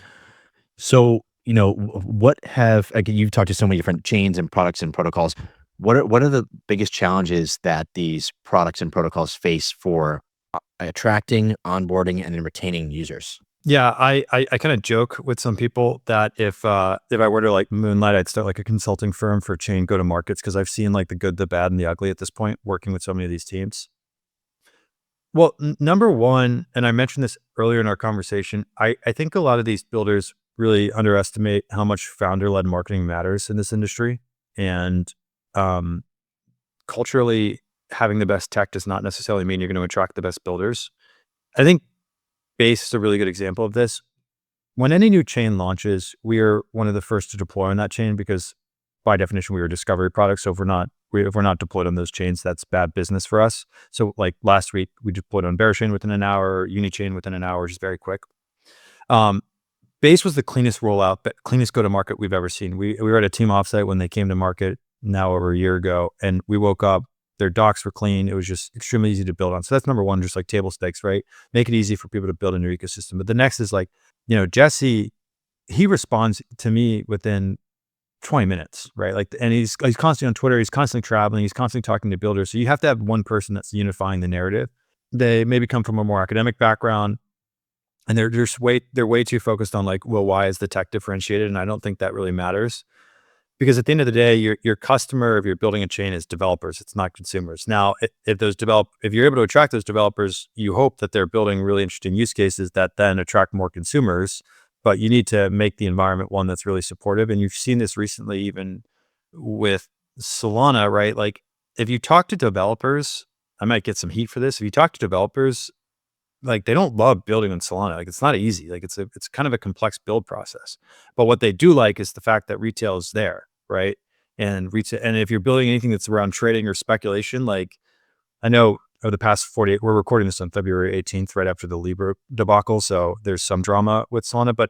So, again, you've talked to so many different chains and products and protocols. What are the biggest challenges that these products and protocols face for attracting, onboarding, and then retaining users? Yeah, I kind of joke with some people that if I were to like moonlight, I'd start like a consulting firm for chain go to markets, because I've seen like the good, the bad, and the ugly at this point, working with so many of these teams. Well, number one, and I mentioned this earlier in our conversation, I think a lot of these builders really underestimate how much founder-led marketing matters in this industry. And um, culturally, having the best tech does not necessarily mean you're going to attract the best builders. I think Base is a really good example of this. When any new chain launches, we are one of the first to deploy on that chain because by definition, we are a discovery product. So if we're not deployed on those chains, that's bad business for us. So like last week, we deployed on Bearchain within an hour, Unichain within an hour, which is very quick. Um, Base was the cleanest rollout, but cleanest go-to-market we've ever seen. We were at a team offsite when they came to market now over a year ago, and we woke up, their docs were clean. It was just extremely easy to build on. So that's number one, just like table stakes, right? Make it easy for people to build in your ecosystem. But the next is like, Jesse, he responds to me within 20 minutes, right? Like, and he's constantly on Twitter. He's constantly traveling. He's constantly talking to builders. So you have to have one person that's unifying the narrative. They maybe come from a more academic background, and they're way too focused on like, well, why is the tech differentiated? And I don't think that really matters because at the end of the day, your customer, if you're building a chain, is developers. It's not consumers. Now, if you're able to attract those developers, you hope that they're building really interesting use cases that then attract more consumers. But you need to make the environment one that's really supportive. And you've seen this recently, even with Solana, right? Like, if you talk to developers, I might get some heat for this. If you talk to developers, like, they don't love building on Solana. Like, it's not easy. Like, it's kind of a complex build process. But what they do like is the fact that retail is there, right? And if you're building anything that's around trading or speculation, like, I know over the past 48, we're recording this on February 18th, right after the Libra debacle. So there's some drama with Solana, but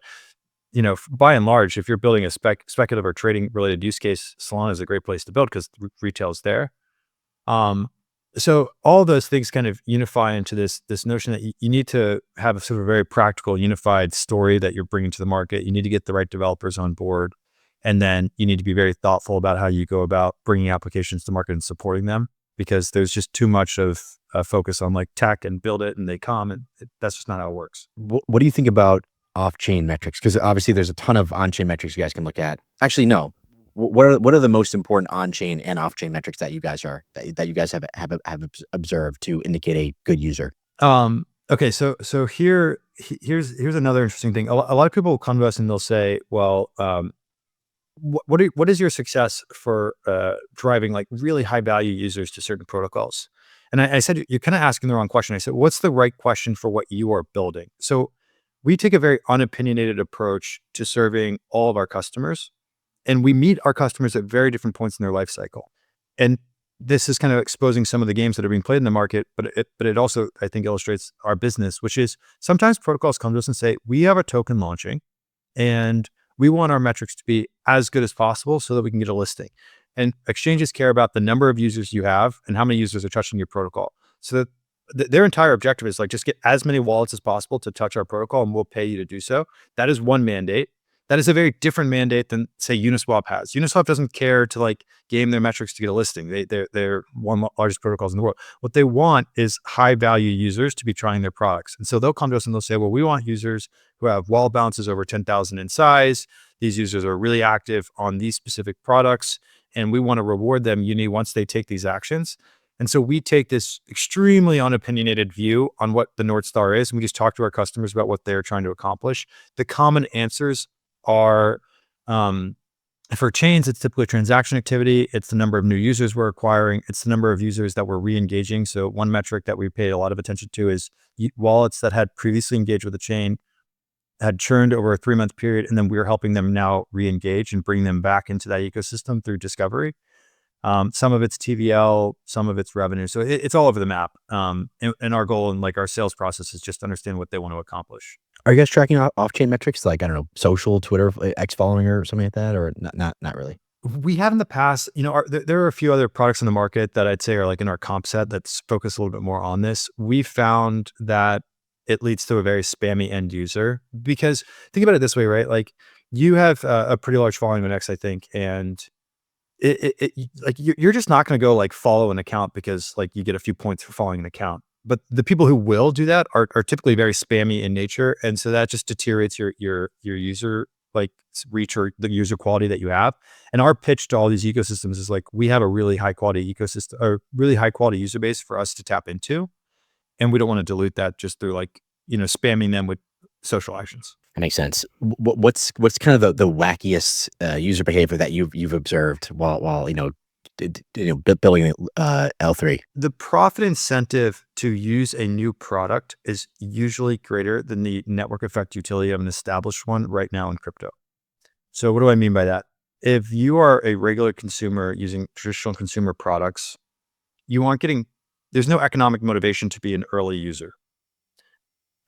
by and large, if you're building a speculative or trading related use case, Solana is a great place to build because retail is there. Um, so all those things kind of unify into this notion that you need to have a sort of very practical, unified story that you're bringing to the market. You need to get the right developers on board, and then you need to be very thoughtful about how you go about bringing applications to market and supporting them, because there's just too much of a focus on like tech and build it and they come, and that's just not how it works. What do you think about off-chain metrics? Because obviously there's a ton of on-chain metrics you guys can look at. Actually, no. What are the most important on-chain and off-chain metrics that you guys have observed to indicate a good user? Okay, so here's another interesting thing. A lot of people will come to us and they'll say, well, what is your success for driving like really high value users to certain protocols? And I said, you're kind of asking the wrong question. I said, what's the right question for what you are building? So we take a very unopinionated approach to serving all of our customers, and we meet our customers at very different points in their life cycle. And this is kind of exposing some of the games that are being played in the market, but it also, I think, illustrates our business, which is sometimes protocols come to us and say, we have a token launching and we want our metrics to be as good as possible so that we can get a listing. And exchanges care about the number of users you have and how many users are touching your protocol. So that their entire objective is like, just get as many wallets as possible to touch our protocol and we'll pay you to do so. That is one mandate. That is a very different mandate than, say, Uniswap has. Uniswap doesn't care to like game their metrics to get a listing. They're one of the largest protocols in the world. What they want is high value users to be trying their products. And so they'll come to us and they'll say, well, we want users who have wallet balances over 10,000 in size. These users are really active on these specific products, and we want to reward them once they take these actions. And so we take this extremely unopinionated view on what the North Star is, and we just talk to our customers about what they're trying to accomplish. The common answers are, for chains, it's typically transaction activity. It's the number of new users we're acquiring. It's the number of users that we're re-engaging. So one metric that we pay a lot of attention to is wallets that had previously engaged with the chain had churned over a 3-month period, and then we're helping them now re-engage and bring them back into that ecosystem through discovery. Some of it's TVL, some of it's revenue. So it's all over the map. And our goal and like our sales process is just to understand what they want to accomplish. Are you guys tracking off-chain metrics like, I don't know, social, Twitter, X following or something like that, or not really? We have in the past, there are a few other products in the market that I'd say are like in our comp set that's focused a little bit more on this. We found that it leads to a very spammy end user, because think about it this way, right? Like, you have a pretty large following on X, I think, and like you're just not going to go like follow an account because like you get a few points for following an account. But the people who will do that are typically very spammy in nature, and so that just deteriorates your user like reach or the user quality that you have. And our pitch to all these ecosystems is like, we have a really high quality ecosystem or really high quality user base for us to tap into. And we don't want to dilute that just through like, spamming them with social actions. That makes sense. What's kind of the wackiest user behavior that you've observed while building L3? The profit incentive to use a new product is usually greater than the network effect utility of an established one right now in crypto. So what do I mean by that? If you are a regular consumer using traditional consumer products, there's no economic motivation to be an early user.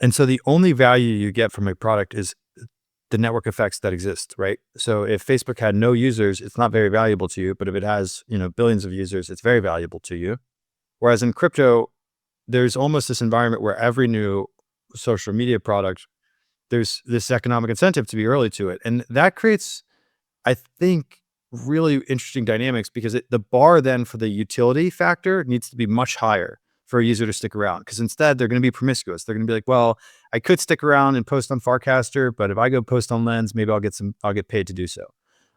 And so the only value you get from a product is the network effects that exist, right? So if Facebook had no users, it's not very valuable to you, but if it has, billions of users, it's very valuable to you. Whereas in crypto, there's almost this environment where every new social media product, there's this economic incentive to be early to it. And that creates, I think, really interesting dynamics because the bar then for the utility factor needs to be much higher for a user to stick around. Because instead, they're going to be promiscuous. They're going to be like, well, I could stick around and post on Farcaster, but if I go post on Lens, maybe I'll get paid to do so.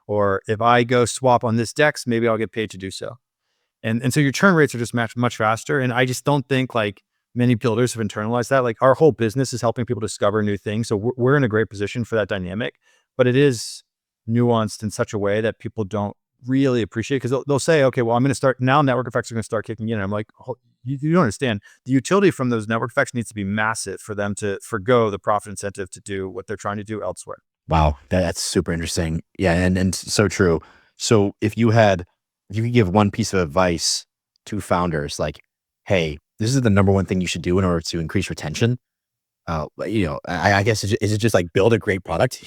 Or if I go swap on this DEX, maybe I'll get paid to do so. And so your churn rates are just much faster. And I just don't think like many builders have internalized that. Like our whole business is helping people discover new things. So we're in a great position for that dynamic, but it is nuanced in such a way that people don't really appreciate because they'll say, okay, well, I'm going to start now. Network effects are going to start kicking in. And I'm like, oh, you don't understand. The utility from those network effects needs to be massive for them to forgo the profit incentive to do what they're trying to do elsewhere. Wow, that's super interesting. Yeah, and so true. So if you could give one piece of advice to founders, like, hey, this is the number one thing you should do in order to increase retention. I guess is it just like build a great product?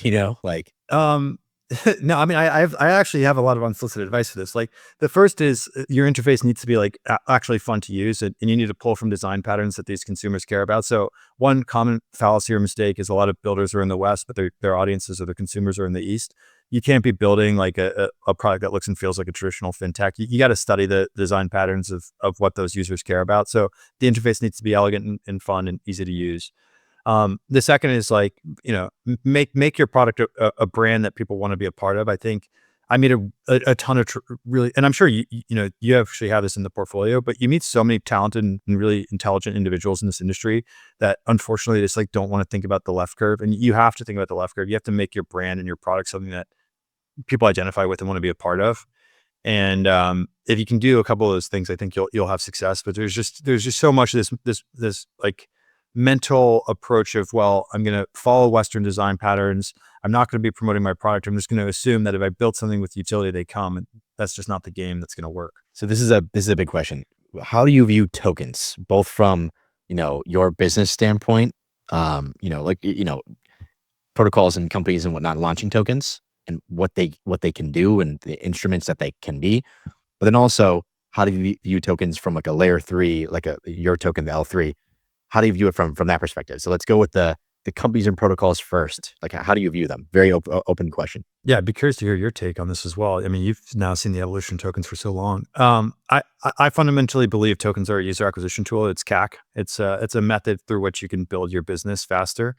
No, I mean, I actually have a lot of unsolicited advice for this. Like the first is your interface needs to be like actually fun to use and you need to pull from design patterns that these consumers care about. So one common fallacy or mistake is a lot of builders are in the West, but their audiences or their consumers are in the East. You can't be building like a product that looks and feels like a traditional fintech. You got to study the design patterns of what those users care about. So the interface needs to be elegant and fun and easy to use. The second is like, make your product a brand that people want to be a part of. I think I meet a ton of really, and I'm sure you actually have this in the portfolio, but you meet so many talented and really intelligent individuals in this industry that unfortunately just like don't want to think about the left curve. And you have to think about the left curve. You have to make your brand and your product something that people identify with and want to be a part of. And if you can do a couple of those things, I think you'll have success. But there's just so much of this like mental approach of, well, I'm going to follow Western design patterns. I'm not going to be promoting my product. I'm just going to assume that if I build something with utility, they come. And that's just not the game that's going to work. So this is a big question. How do you view tokens, both from your business standpoint, protocols and companies and whatnot launching tokens and what they can do and the instruments that they can be, but then also how do you view tokens from like a layer 3, like your token, the L3? How do you view it from that perspective? So let's go with the companies and protocols first. Like, how do you view them? Very open question. Yeah, I'd be curious to hear your take on this as well. I mean, you've now seen the evolution of tokens for so long. I fundamentally believe tokens are a user acquisition tool. It's CAC. It's a method through which you can build your business faster,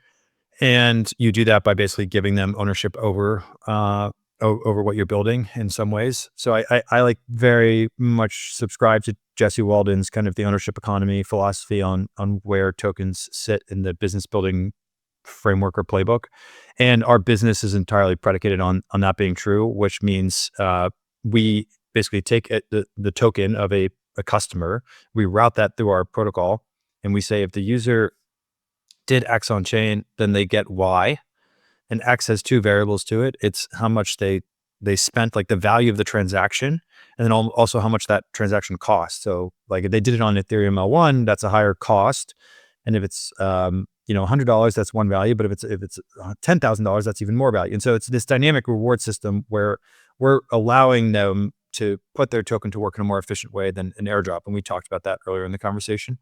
and you do that by basically giving them ownership over what you're building in some ways. So I like very much subscribe to Jesse Walden's kind of the ownership economy philosophy on where tokens sit in the business building framework or playbook. And our business is entirely predicated on that being true, which means we basically take the token of a customer, we route that through our protocol, and we say if the user did X on chain, then they get Y. And X has two variables to it. It's how much they spent, like the value of the transaction, and then also how much that transaction cost. So like if they did it on Ethereum L1, that's a higher cost. And if it's $100, that's one value. But if it's $10,000, that's even more value. And so it's this dynamic reward system where we're allowing them to put their token to work in a more efficient way than an airdrop. And we talked about that earlier in the conversation.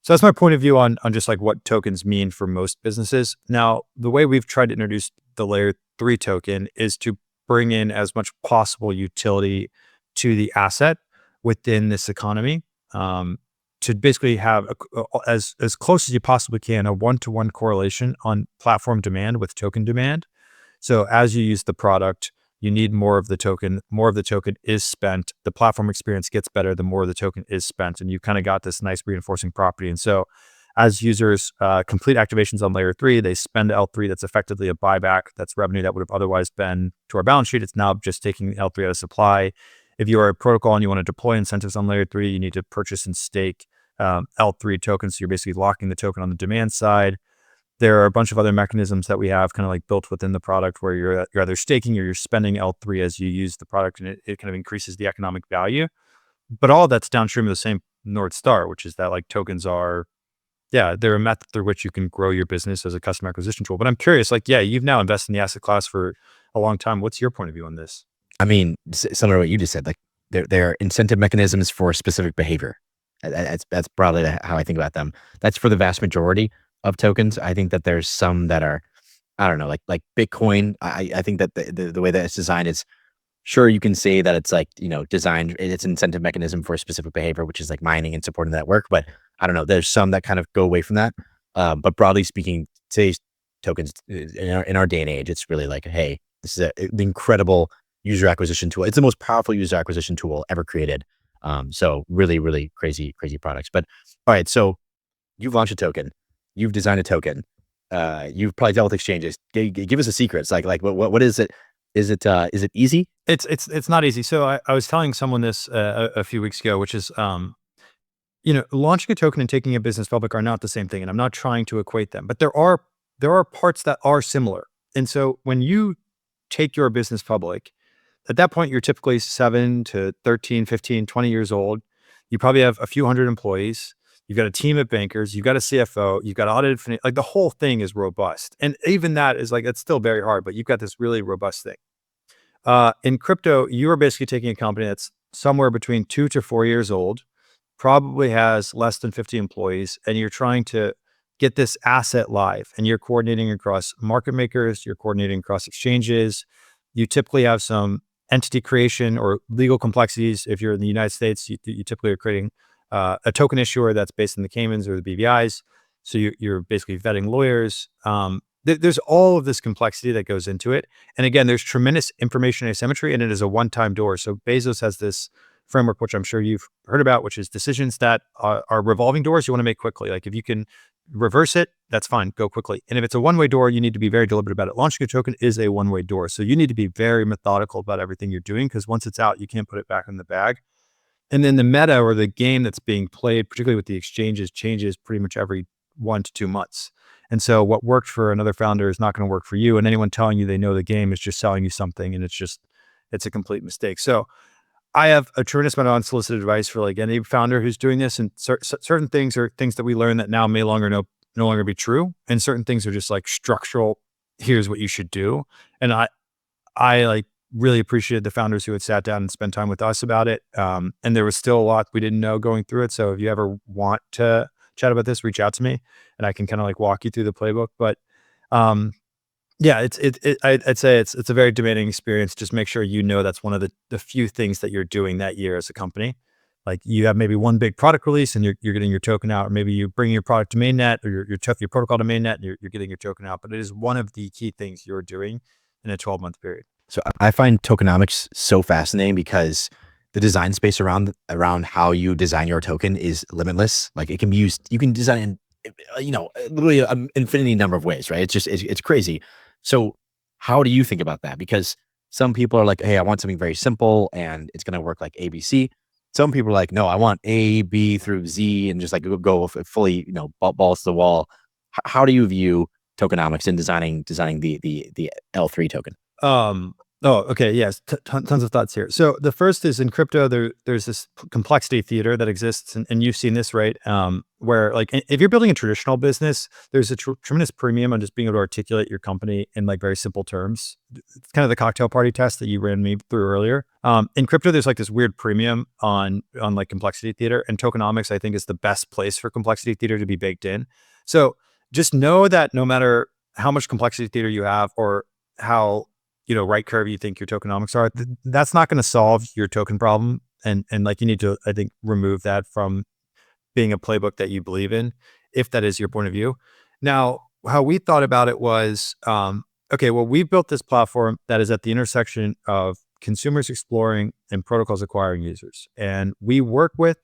So that's my point of view on just like what tokens mean for most businesses. Now, the way we've tried to introduce the Layer 3 token is to bring in as much possible utility to the asset within this economy, to basically have as close as you possibly can, a one-to-one correlation on platform demand with token demand. So as you use the product, you need more of the token. More of the token is spent. The platform experience gets better the more the token is spent. And you kind of got this nice reinforcing property. And so as users complete activations on layer 3, they spend L3. That's effectively a buyback. That's revenue that would have otherwise been to our balance sheet. It's now just taking L3 out of supply. If you are a protocol and you want to deploy incentives on layer 3, you need to purchase and stake L3 tokens. So you're basically locking the token on the demand side. There are a bunch of other mechanisms that we have kind of like built within the product where you're either staking or you're spending L3 as you use the product, and it kind of increases the economic value. But all that's downstream of the same North Star, which is that like tokens are, yeah, they're a method through which you can grow your business as a customer acquisition tool. But I'm curious, like, yeah, you've now invested in the asset class for a long time. What's your point of view on this? I mean, similar to what you just said, like they're incentive mechanisms for specific behavior. That's broadly how I think about them. That's for the vast majority of tokens. I think that there's some that are, I don't know, like Bitcoin. I think that the way that it's designed is, sure, you can say that it's like, designed, it's an incentive mechanism for a specific behavior, which is like mining and supporting that work. But I don't know, there's some that kind of go away from that. But broadly speaking, today's tokens in our day and age, it's really like, hey, this is the incredible user acquisition tool. It's the most powerful user acquisition tool ever created. So really, really crazy products. But all right, so you've launched a token, you've designed a token, you've probably dealt with exchanges. Give us a secret. It's like what is it? Is it easy? It's not easy. So I was telling someone this a few weeks ago, which is, launching a token and taking a business public are not the same thing, and I'm not trying to equate them, but there are parts that are similar. And so when you take your business public, at that point, you're typically 7 to 13, 15, 20 years old. You probably have a few hundred employees. You've got a team of bankers. You've got a CFO. You've got audited finance. Like the whole thing is robust. And even that is like, it's still very hard, but you've got this really robust thing. In crypto, you are basically taking a company that's somewhere between 2 to 4 years old, probably has less than 50 employees, and you're trying to get this asset live, and you're coordinating across market makers, you're coordinating across exchanges. You typically have some entity creation or legal complexities. If you're in the United States, you typically are creating a token issuer that's based in the Caymans or the BVIs. So you're basically vetting lawyers. There's all of this complexity that goes into it. And again, there's tremendous information asymmetry, and it is a one-time door. So Bezos has this framework, which I'm sure you've heard about, which is decisions that are revolving doors you want to make quickly. Like if you can reverse it, that's fine, go quickly. And if it's a one-way door, you need to be very deliberate about it. Launching a token is a one-way door. So you need to be very methodical about everything you're doing, because once it's out, you can't put it back in the bag. And then the meta or the game that's being played, particularly with the exchanges, changes pretty much every 1 to 2 months. And so what worked for another founder is not going to work for you. And anyone telling you they know the game is just selling you something. And it's a complete mistake. So I have a tremendous amount of unsolicited advice for like any founder who's doing this. And certain things are things that we learn that now may no longer be true. And certain things are just like structural. Here's what you should do. And I like really appreciated the founders who had sat down and spent time with us about it. And there was still a lot we didn't know going through it. So if you ever want to chat about this, reach out to me and I can kind of like walk you through the playbook. But yeah, I'd say it's a very demanding experience. Just make sure that's one of the few things that you're doing that year as a company. Like you have maybe one big product release and you're getting your token out, or maybe you bring your product to mainnet or your protocol to mainnet and you're getting your token out. But it is one of the key things you're doing in a 12-month period. So I find tokenomics so fascinating because the design space around how you design your token is limitless. Like it can be used, you can design in, literally an infinity number of ways, right? It's crazy. So how do you think about that? Because some people are like, hey, I want something very simple and it's going to work like ABC. Some people are like, no, I want A, B through Z and just like go fully, balls to the wall. How do you view tokenomics in designing the L3 token? Oh, okay. Yes. Tons of thoughts here. So the first is in crypto, there's this complexity theater that exists. And you've seen this, right? Where like, if you're building a traditional business, there's a tremendous premium on just being able to articulate your company in like very simple terms. It's kind of the cocktail party test that you ran me through earlier. In crypto, there's like this weird premium on like complexity theater, and tokenomics, I think, is the best place for complexity theater to be baked in. So just know that no matter how much complexity theater you have or how right curve you think your tokenomics are, that's not going to solve your token problem. And like you need to, I think, remove that from being a playbook that you believe in, if that is your point of view. Now, how we thought about it was, okay, well, we built this platform that is at the intersection of consumers exploring and protocols acquiring users. And we work with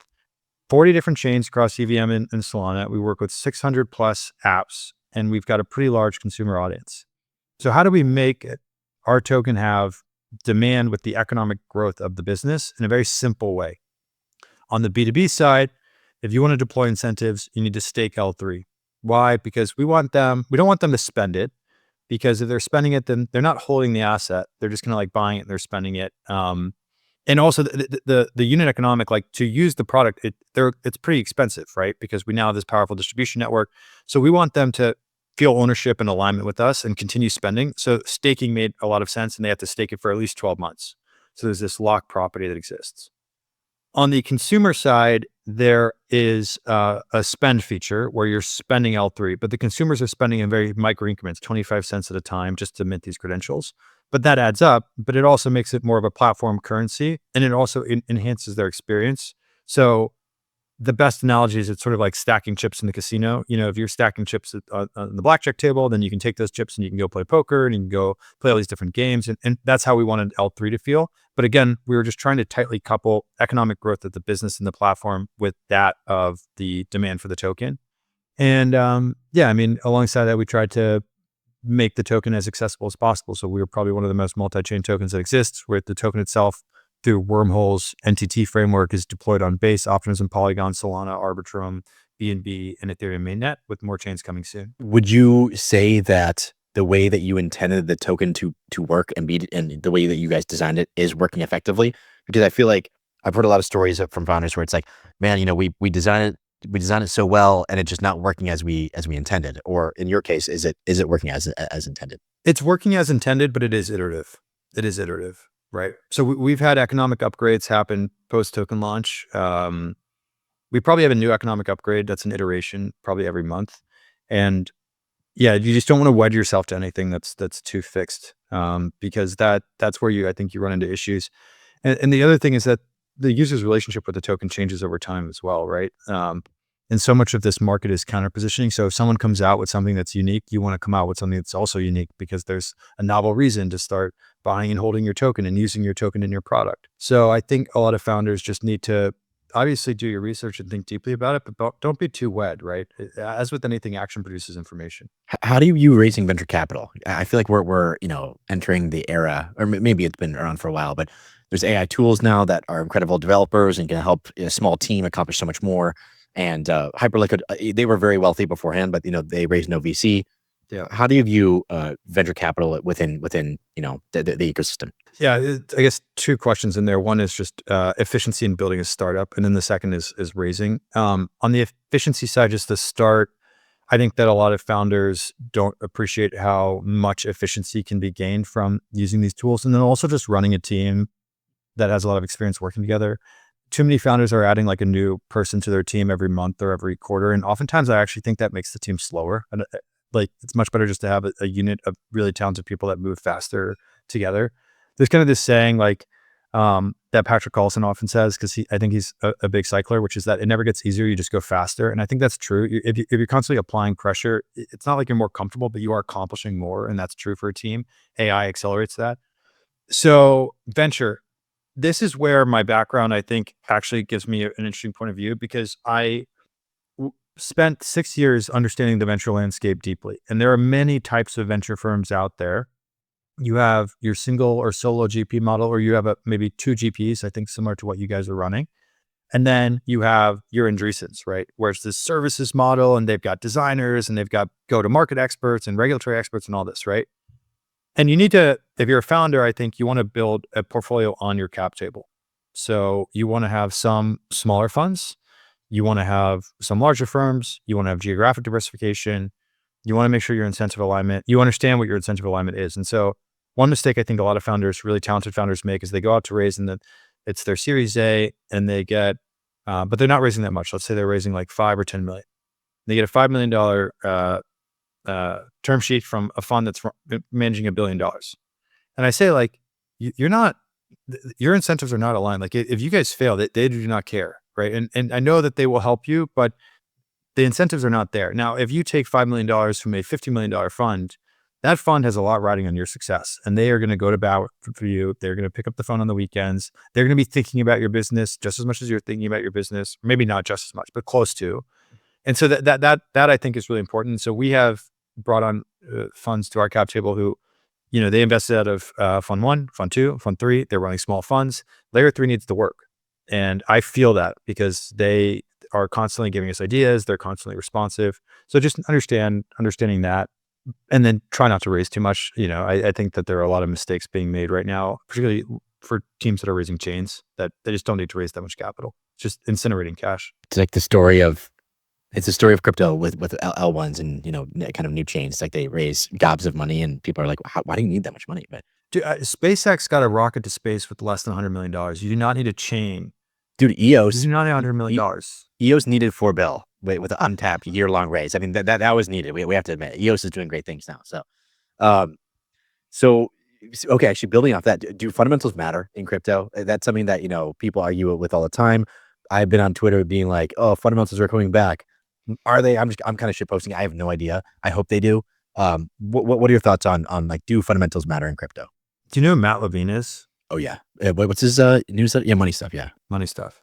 40 different chains across EVM and Solana. We work with 600 plus apps, and we've got a pretty large consumer audience. So how do we make our token have demand with the economic growth of the business in a very simple way? On the B2B side, if you want to deploy incentives, you need to stake L3. Why? Because we don't want them to spend it, because if they're spending it, then they're not holding the asset. They're just kind of like buying it and they're spending it. And also the unit economic, like to use the product, it's pretty expensive, right? Because we now have this powerful distribution network. So we want them to feel ownership and alignment with us and continue spending. So staking made a lot of sense, and they have to stake it for at least 12 months. So there's this locked property that exists. On the consumer side, there is a spend feature where you're spending L3, but the consumers are spending in very micro increments, 25 cents at a time, just to mint these credentials. But that adds up, but it also makes it more of a platform currency, and it also enhances their experience. So the best analogy is it's sort of like stacking chips in the casino. If you're stacking chips on the blackjack table, then you can take those chips and you can go play poker and you can go play all these different games. And that's how we wanted L3 to feel. But again, we were just trying to tightly couple economic growth of the business and the platform with that of the demand for the token. And alongside that, we tried to make the token as accessible as possible. So we were probably one of the most multi-chain tokens that exists, where the token itself, through Wormhole's NTT framework, is deployed on Base, Optimism, Polygon, Solana, Arbitrum, BNB, and Ethereum mainnet, with more chains coming soon. Would you say that the way that you intended the token to work and the way that you guys designed it is working effectively? Because I feel like I've heard a lot of stories from founders where it's like, man, we designed it so well, and it's just not working as we intended. Or in your case, is it working as intended? It's working as intended, but it is iterative. Right. So we've had economic upgrades happen post token launch. We probably have a new economic upgrade that's an iteration probably every month. And yeah, you just don't want to wed yourself to anything that's too fixed, because that's where I think you run into issues. And the other thing is that the user's relationship with the token changes over time as well, right? And so much of this market is counter positioning. So if someone comes out with something that's unique, you want to come out with something that's also unique, because there's a novel reason to start buying and holding your token and using your token in your product. So I think a lot of founders just need to obviously do your research and think deeply about it, but don't be too wed, right? As with anything, action produces information. How do you view raising venture capital? I feel like we're entering the era, or maybe it's been around for a while, but there's AI tools now that are incredible developers and can help a small team accomplish so much more. And Hyperliquid, they were very wealthy beforehand, but they raised no VC. Yeah. How do you view venture capital within the ecosystem? Yeah, I guess two questions in there. One is just efficiency in building a startup, and then the second is raising. On the efficiency side, just to start, I think that a lot of founders don't appreciate how much efficiency can be gained from using these tools, and then also just running a team that has a lot of experience working together. Too many founders are adding like a new person to their team every month or every quarter, and oftentimes I actually think that makes the team slower. And like, it's much better just to have a unit of really talented people that move faster together. There's kind of this saying like that Patrick Carlson often says, because I think he's a big cycler, which is that it never gets easier, you just go faster. And I think that's true. If you're constantly applying pressure, it's not like you're more comfortable, but you are accomplishing more, and that's true for a team. AI accelerates that. So venture, this is where my background, I think, actually gives me an interesting point of view, because I spent 6 years understanding the venture landscape deeply. And there are many types of venture firms out there. You have your single or solo GP model, or you have maybe two GPs, I think similar to what you guys are running. And then you have your Andreessens, right? Where it's this services model, and they've got designers, and they've got go-to-market experts and regulatory experts and all this, right? And you need to, if you're a founder, I think you want to build a portfolio on your cap table. So you want to have some smaller funds. You want to have some larger firms. You want to have geographic diversification. You want to make sure your incentive alignment, you understand what your incentive alignment is. And so one mistake I think a lot of founders, really talented founders, make is they go out to raise, and it's their Series A, and they get, but they're not raising that much. Let's say they're raising like 5 or 10 million. They get a $5 million term sheet from a fund that's managing $1 billion. And I say, like, you're not, your incentives are not aligned. Like, if you guys fail, they do not care, right? And I know that they will help you, but the incentives are not there. Now, if you take $5 million from a $50 million fund, that fund has a lot riding on your success, and they are going to go to bat for you. They're going to pick up the phone on the weekends. They're going to be thinking about your business just as much as you're thinking about your business. Maybe not just as much, but close to. And so that I think is really important. So we have brought on funds to our cap table who, they invested out of fund one, fund two, fund three. They're running small funds. Layer three needs to work. And I feel that because they are constantly giving us ideas. They're constantly responsive. So just understanding that, and then try not to raise too much. I think that there are a lot of mistakes being made right now, particularly for teams that are raising chains, that they just don't need to raise that much capital. It's just incinerating cash. It's like it's the story of crypto with L1s and, kind of new chains. It's like they raise gobs of money and people are like, why do you need that much money? But Dude, SpaceX got a rocket to space with less than $100 million. You do not need a chain. dude, You do not need $100 million. EOS needed $4 billion with an untapped year-long raise. I mean, that was needed. We have to admit, EOS is doing great things now. So, okay, actually building off that, do fundamentals matter in crypto? That's something that, people argue with all the time. I've been on Twitter being like, oh, fundamentals are coming back. Are they? I'm kind of shit posting. I have no idea. I hope they do. What are your thoughts on like, do fundamentals matter in crypto? Do you know who Matt Levine is? Oh yeah. What's his news? Yeah, money stuff. Yeah, Money stuff.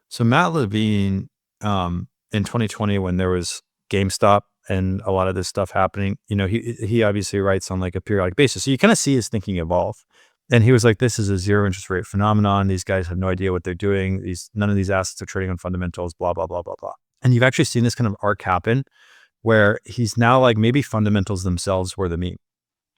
So Matt Levine, in 2020, when there was GameStop and a lot of this stuff happening, he obviously writes on like a periodic basis. So you kind of see his thinking evolve. And he was like, this is a zero interest rate phenomenon. These guys have no idea what they're doing. None of these assets are trading on fundamentals, blah, blah, blah, blah, blah. And you've actually seen this kind of arc happen where he's now like, maybe fundamentals themselves were the meme,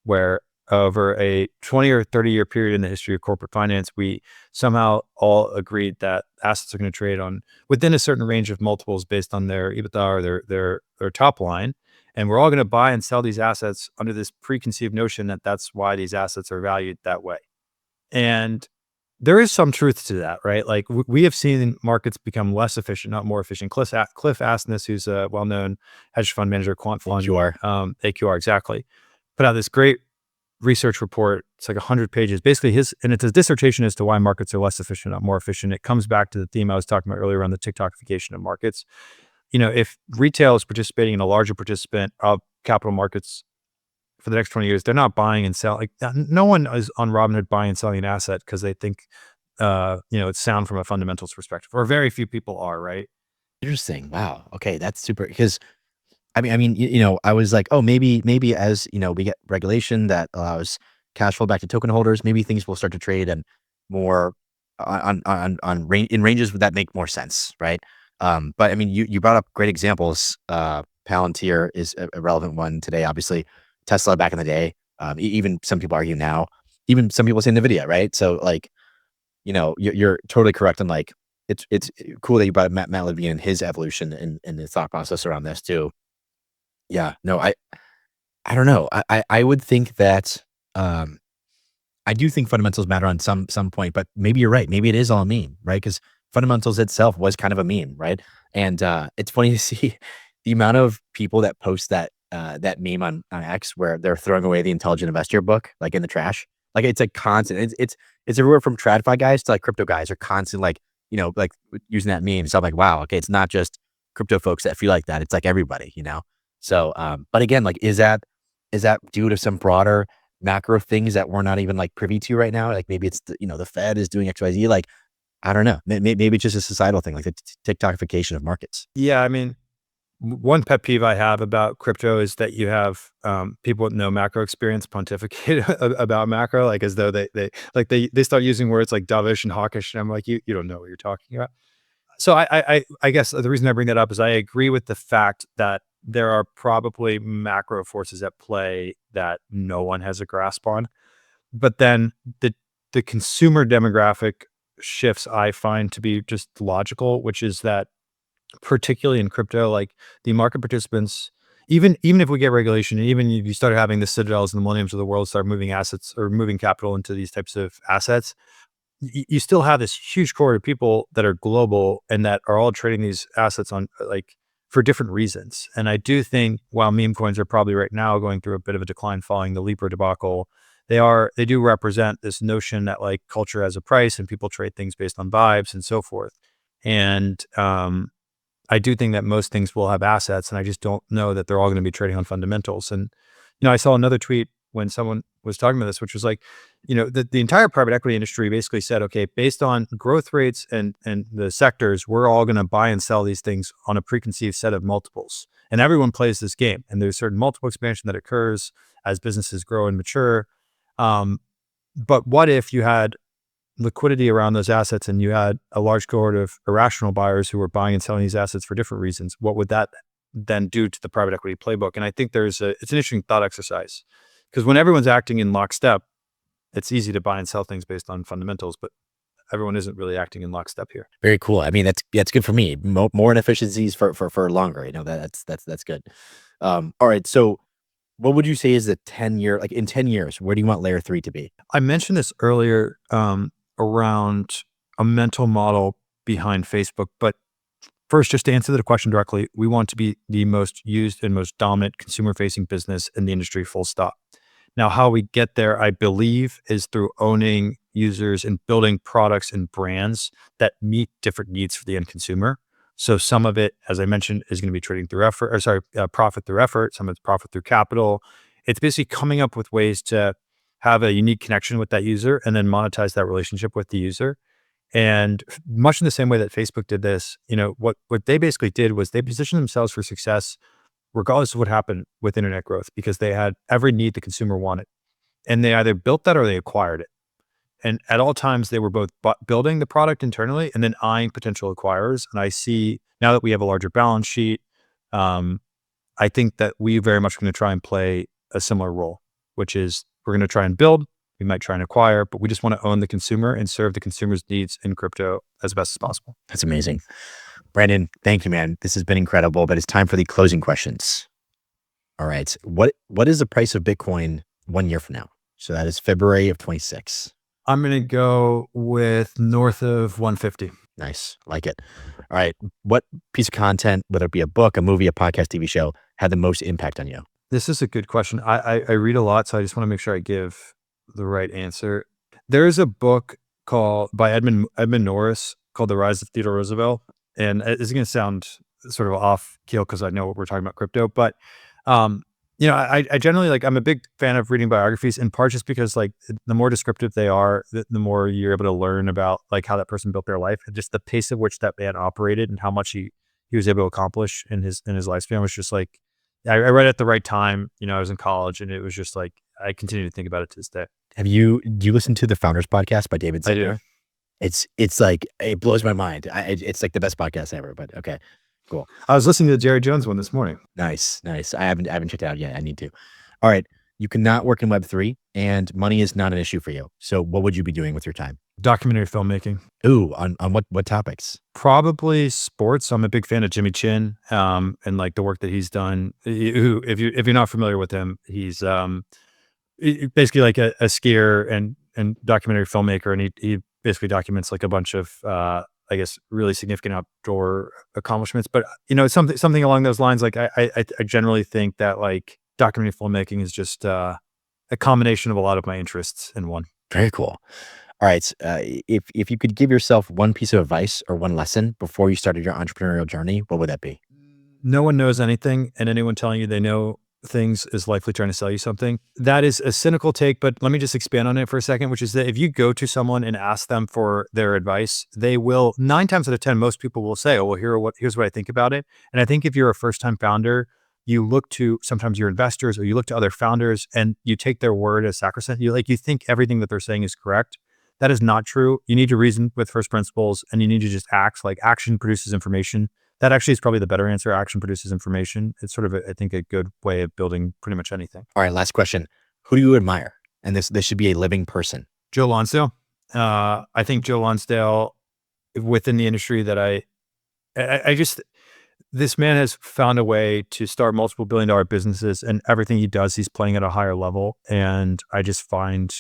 where over a 20 or 30-year period in the history of corporate finance, we somehow all agreed that assets are going to trade on within a certain range of multiples based on their EBITDA or their top line. And we're all going to buy and sell these assets under this preconceived notion that that's why these assets are valued that way. And there is some truth to that, right? Like we have seen markets become less efficient, not more efficient. Cliff Asness, who's a well-known hedge fund manager, quant fund, AQR, exactly, put out this great research report. It's like 100 pages. Basically and it's a dissertation as to why markets are less efficient, not more efficient. It comes back to the theme I was talking about earlier around the TikTokification of markets. If retail is participating in a larger participant of capital markets for the next 20 years, they're not buying and selling. Like no one is on Robinhood buying and selling an asset because they think, it's sound from a fundamentals perspective, or very few people are, right? interesting. Wow. Okay, that's super. Because I mean, I was like, oh, maybe as we get regulation that allows cash flow back to token holders, maybe things will start to trade and more in ranges that make more sense, right? But I mean, you brought up great examples. Palantir is a relevant one today. Obviously, Tesla back in the day. Even some people argue now. Even some people say Nvidia, right? So like, you're totally correct. And like, it's cool that you brought up Matt Levine and his evolution and his thought process around this too. Yeah, no, I don't know. I would think that I do think fundamentals matter on some point, but maybe you're right. Maybe it is all a meme, right? Because fundamentals itself was kind of a meme, right? And it's funny to see the amount of people that post that meme on X where they're throwing away the Intelligent Investor book, like in the trash. Like it's a constant. It's everywhere from TradFi guys to like crypto guys are constant, like like using that meme. So I'm like, wow, okay, it's not just crypto folks that feel like that. It's like everybody, So, but again, like, is that due to some broader macro things that we're not even like privy to right now? Like maybe it's the Fed is doing XYZ. Like I don't know. Maybe it's just a societal thing, like the TikTokification of markets. Yeah, I mean, one pet peeve I have about crypto is that you have people with no macro experience pontificate about macro, like as though they start using words like dovish and hawkish, and I'm like, you don't know what you're talking about. So I guess the reason I bring that up is I agree with the fact that there are probably macro forces at play that no one has a grasp on. But then the consumer demographic shifts I find to be just logical, which is that particularly in crypto, like the market participants, even if we get regulation, and even if you start having the Citadels and the Millenniums of the world start moving assets or moving capital into these types of assets, you still have this huge core of people that are global and that are all trading these assets on like for different reasons. And I do think while meme coins are probably right now going through a bit of a decline following the Libra debacle, they do represent this notion that like culture has a price and people trade things based on vibes and so forth. And I do think that most things will have assets, and I just don't know that they're all going to be trading on fundamentals. And I saw another tweet when someone was talking about this, which was like, the entire private equity industry basically said, okay, based on growth rates and the sectors, we're all going to buy and sell these things on a preconceived set of multiples. And everyone plays this game. And there's certain multiple expansion that occurs as businesses grow and mature. But what if you had liquidity around those assets and you had a large cohort of irrational buyers who were buying and selling these assets for different reasons? What would that then do to the private equity playbook? And I think it's an interesting thought exercise, because when everyone's acting in lockstep, it's easy to buy and sell things based on fundamentals, but everyone isn't really acting in lockstep here. Very cool. I mean, that's good for me. More inefficiencies for longer. That's good. All right. So what would you say is the 10-year, like in 10 years, where do you want Layer 3 to be? I mentioned this earlier around a mental model behind Facebook, but first, just to answer the question directly, we want to be the most used and most dominant consumer-facing business in the industry, full stop. Now, how we get there, I believe, is through owning users and building products and brands that meet different needs for the end consumer. So some of it, as I mentioned, is going to be trading through effort, profit through effort. Some of it's profit through capital. It's basically coming up with ways to have a unique connection with that user and then monetize that relationship with the user. And much in the same way that Facebook did this, what they basically did was they positioned themselves for success regardless of what happened with internet growth, because they had every need the consumer wanted. And they either built that or they acquired it. And at all times, they were both building the product internally and then eyeing potential acquirers. And I see now that we have a larger balance sheet, I think that we very much going to try and play a similar role, which is we're going to try and build, we might try and acquire, but we just want to own the consumer and serve the consumer's needs in crypto as best as possible. That's amazing. Brandon, thank you, man. This has been incredible, but it's time for the closing questions. All right. What is the price of Bitcoin 1 year from now? So that is February of 26. I'm going to go with north of 150. Nice. Like it. All right. What piece of content, whether it be a book, a movie, a podcast, TV show, had the most impact on you? This is a good question. I read a lot, so I just want to make sure I give the right answer. There is a book by Edmund Norris called The Rise of Theodore Roosevelt. And it's going to sound sort of off keel because I know we're talking about crypto, but I generally I'm a big fan of reading biographies, in part just because the more descriptive they are, the more you're able to learn about how that person built their life, and just the pace at which that man operated and how much he was able to accomplish in his lifespan was just I read it at the right time. I was in college, and it was just I continue to think about it to this day. Do you listen to the Founders Podcast by David Singer? I do. It's it blows my mind. It's like the best podcast ever, but okay, cool. I was listening to the Jerry Jones one this morning. Nice. I haven't checked it out yet. I need to. All right. You cannot work in Web3 and money is not an issue for you. So what would you be doing with your time? Documentary filmmaking. Ooh, on what topics? Probably sports. I'm a big fan of Jimmy Chin, and the work that he's done. Who, if you're not familiar with him, he's basically a skier and documentary filmmaker, and he basically documents a bunch of I guess really significant outdoor accomplishments. But something along those lines. I generally think that documentary filmmaking is just a combination of a lot of my interests in one. Very cool. All right. If you could give yourself one piece of advice or one lesson before you started your entrepreneurial journey, what would that be? No one knows anything, and anyone telling you they know things is likely trying to sell you something. That is a cynical take, but let me just expand on it for a second, which is that if you go to someone and ask them for their advice, they will 9 times out of 10, most people will say, oh, well, here's what I think about it. And I think if you're a first-time founder, you look to sometimes your investors or you look to other founders and you take their word as sacrosanct. You think everything that they're saying is correct. That is not true. You need to reason with first principles, and you need to just act. Action produces information. That actually is probably the better answer. Action produces information. It's sort of, I think, a good way of building pretty much anything. All right, last question. Who do you admire? And this should be a living person. Joe Lonsdale. I think Joe Lonsdale, within the industry that I just, this man has found a way to start multiple billion-dollar businesses, and everything he does, he's playing at a higher level. And I just find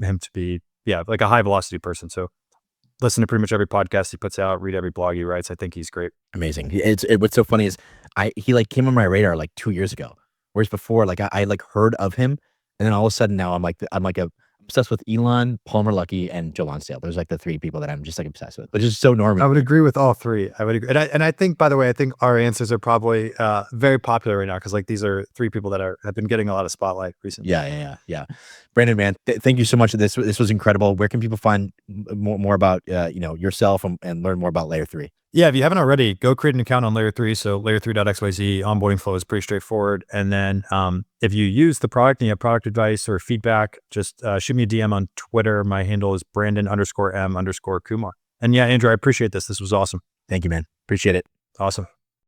him to be, a high velocity person. So listen to pretty much every podcast he puts out, read every blog he writes. I think he's great. Amazing. What's so funny is he came on my radar 2 years ago, whereas before I heard of him, and then all of a sudden now I'm obsessed with Elon, Palmer Luckey, and Joe Lonsdale. Those are like the three people that I'm just like obsessed with, which is so normal. I would agree with all three. I would agree. And I think, by the way, I think our answers are probably very popular right now because like these are three people that have been getting a lot of spotlight recently. Yeah. Brandon, man, thank you so much. This was incredible. Where can people find more about yourself and learn more about Layer3? Yeah, if you haven't already, go create an account on Layer3. So layer3.xyz, onboarding flow is pretty straightforward. And then if you use the product and you have product advice or feedback, just shoot me a DM on Twitter. My handle is Brandon_M_Kumar. And yeah, Andrew, I appreciate this. This was awesome. Thank you, man. Appreciate it. Awesome.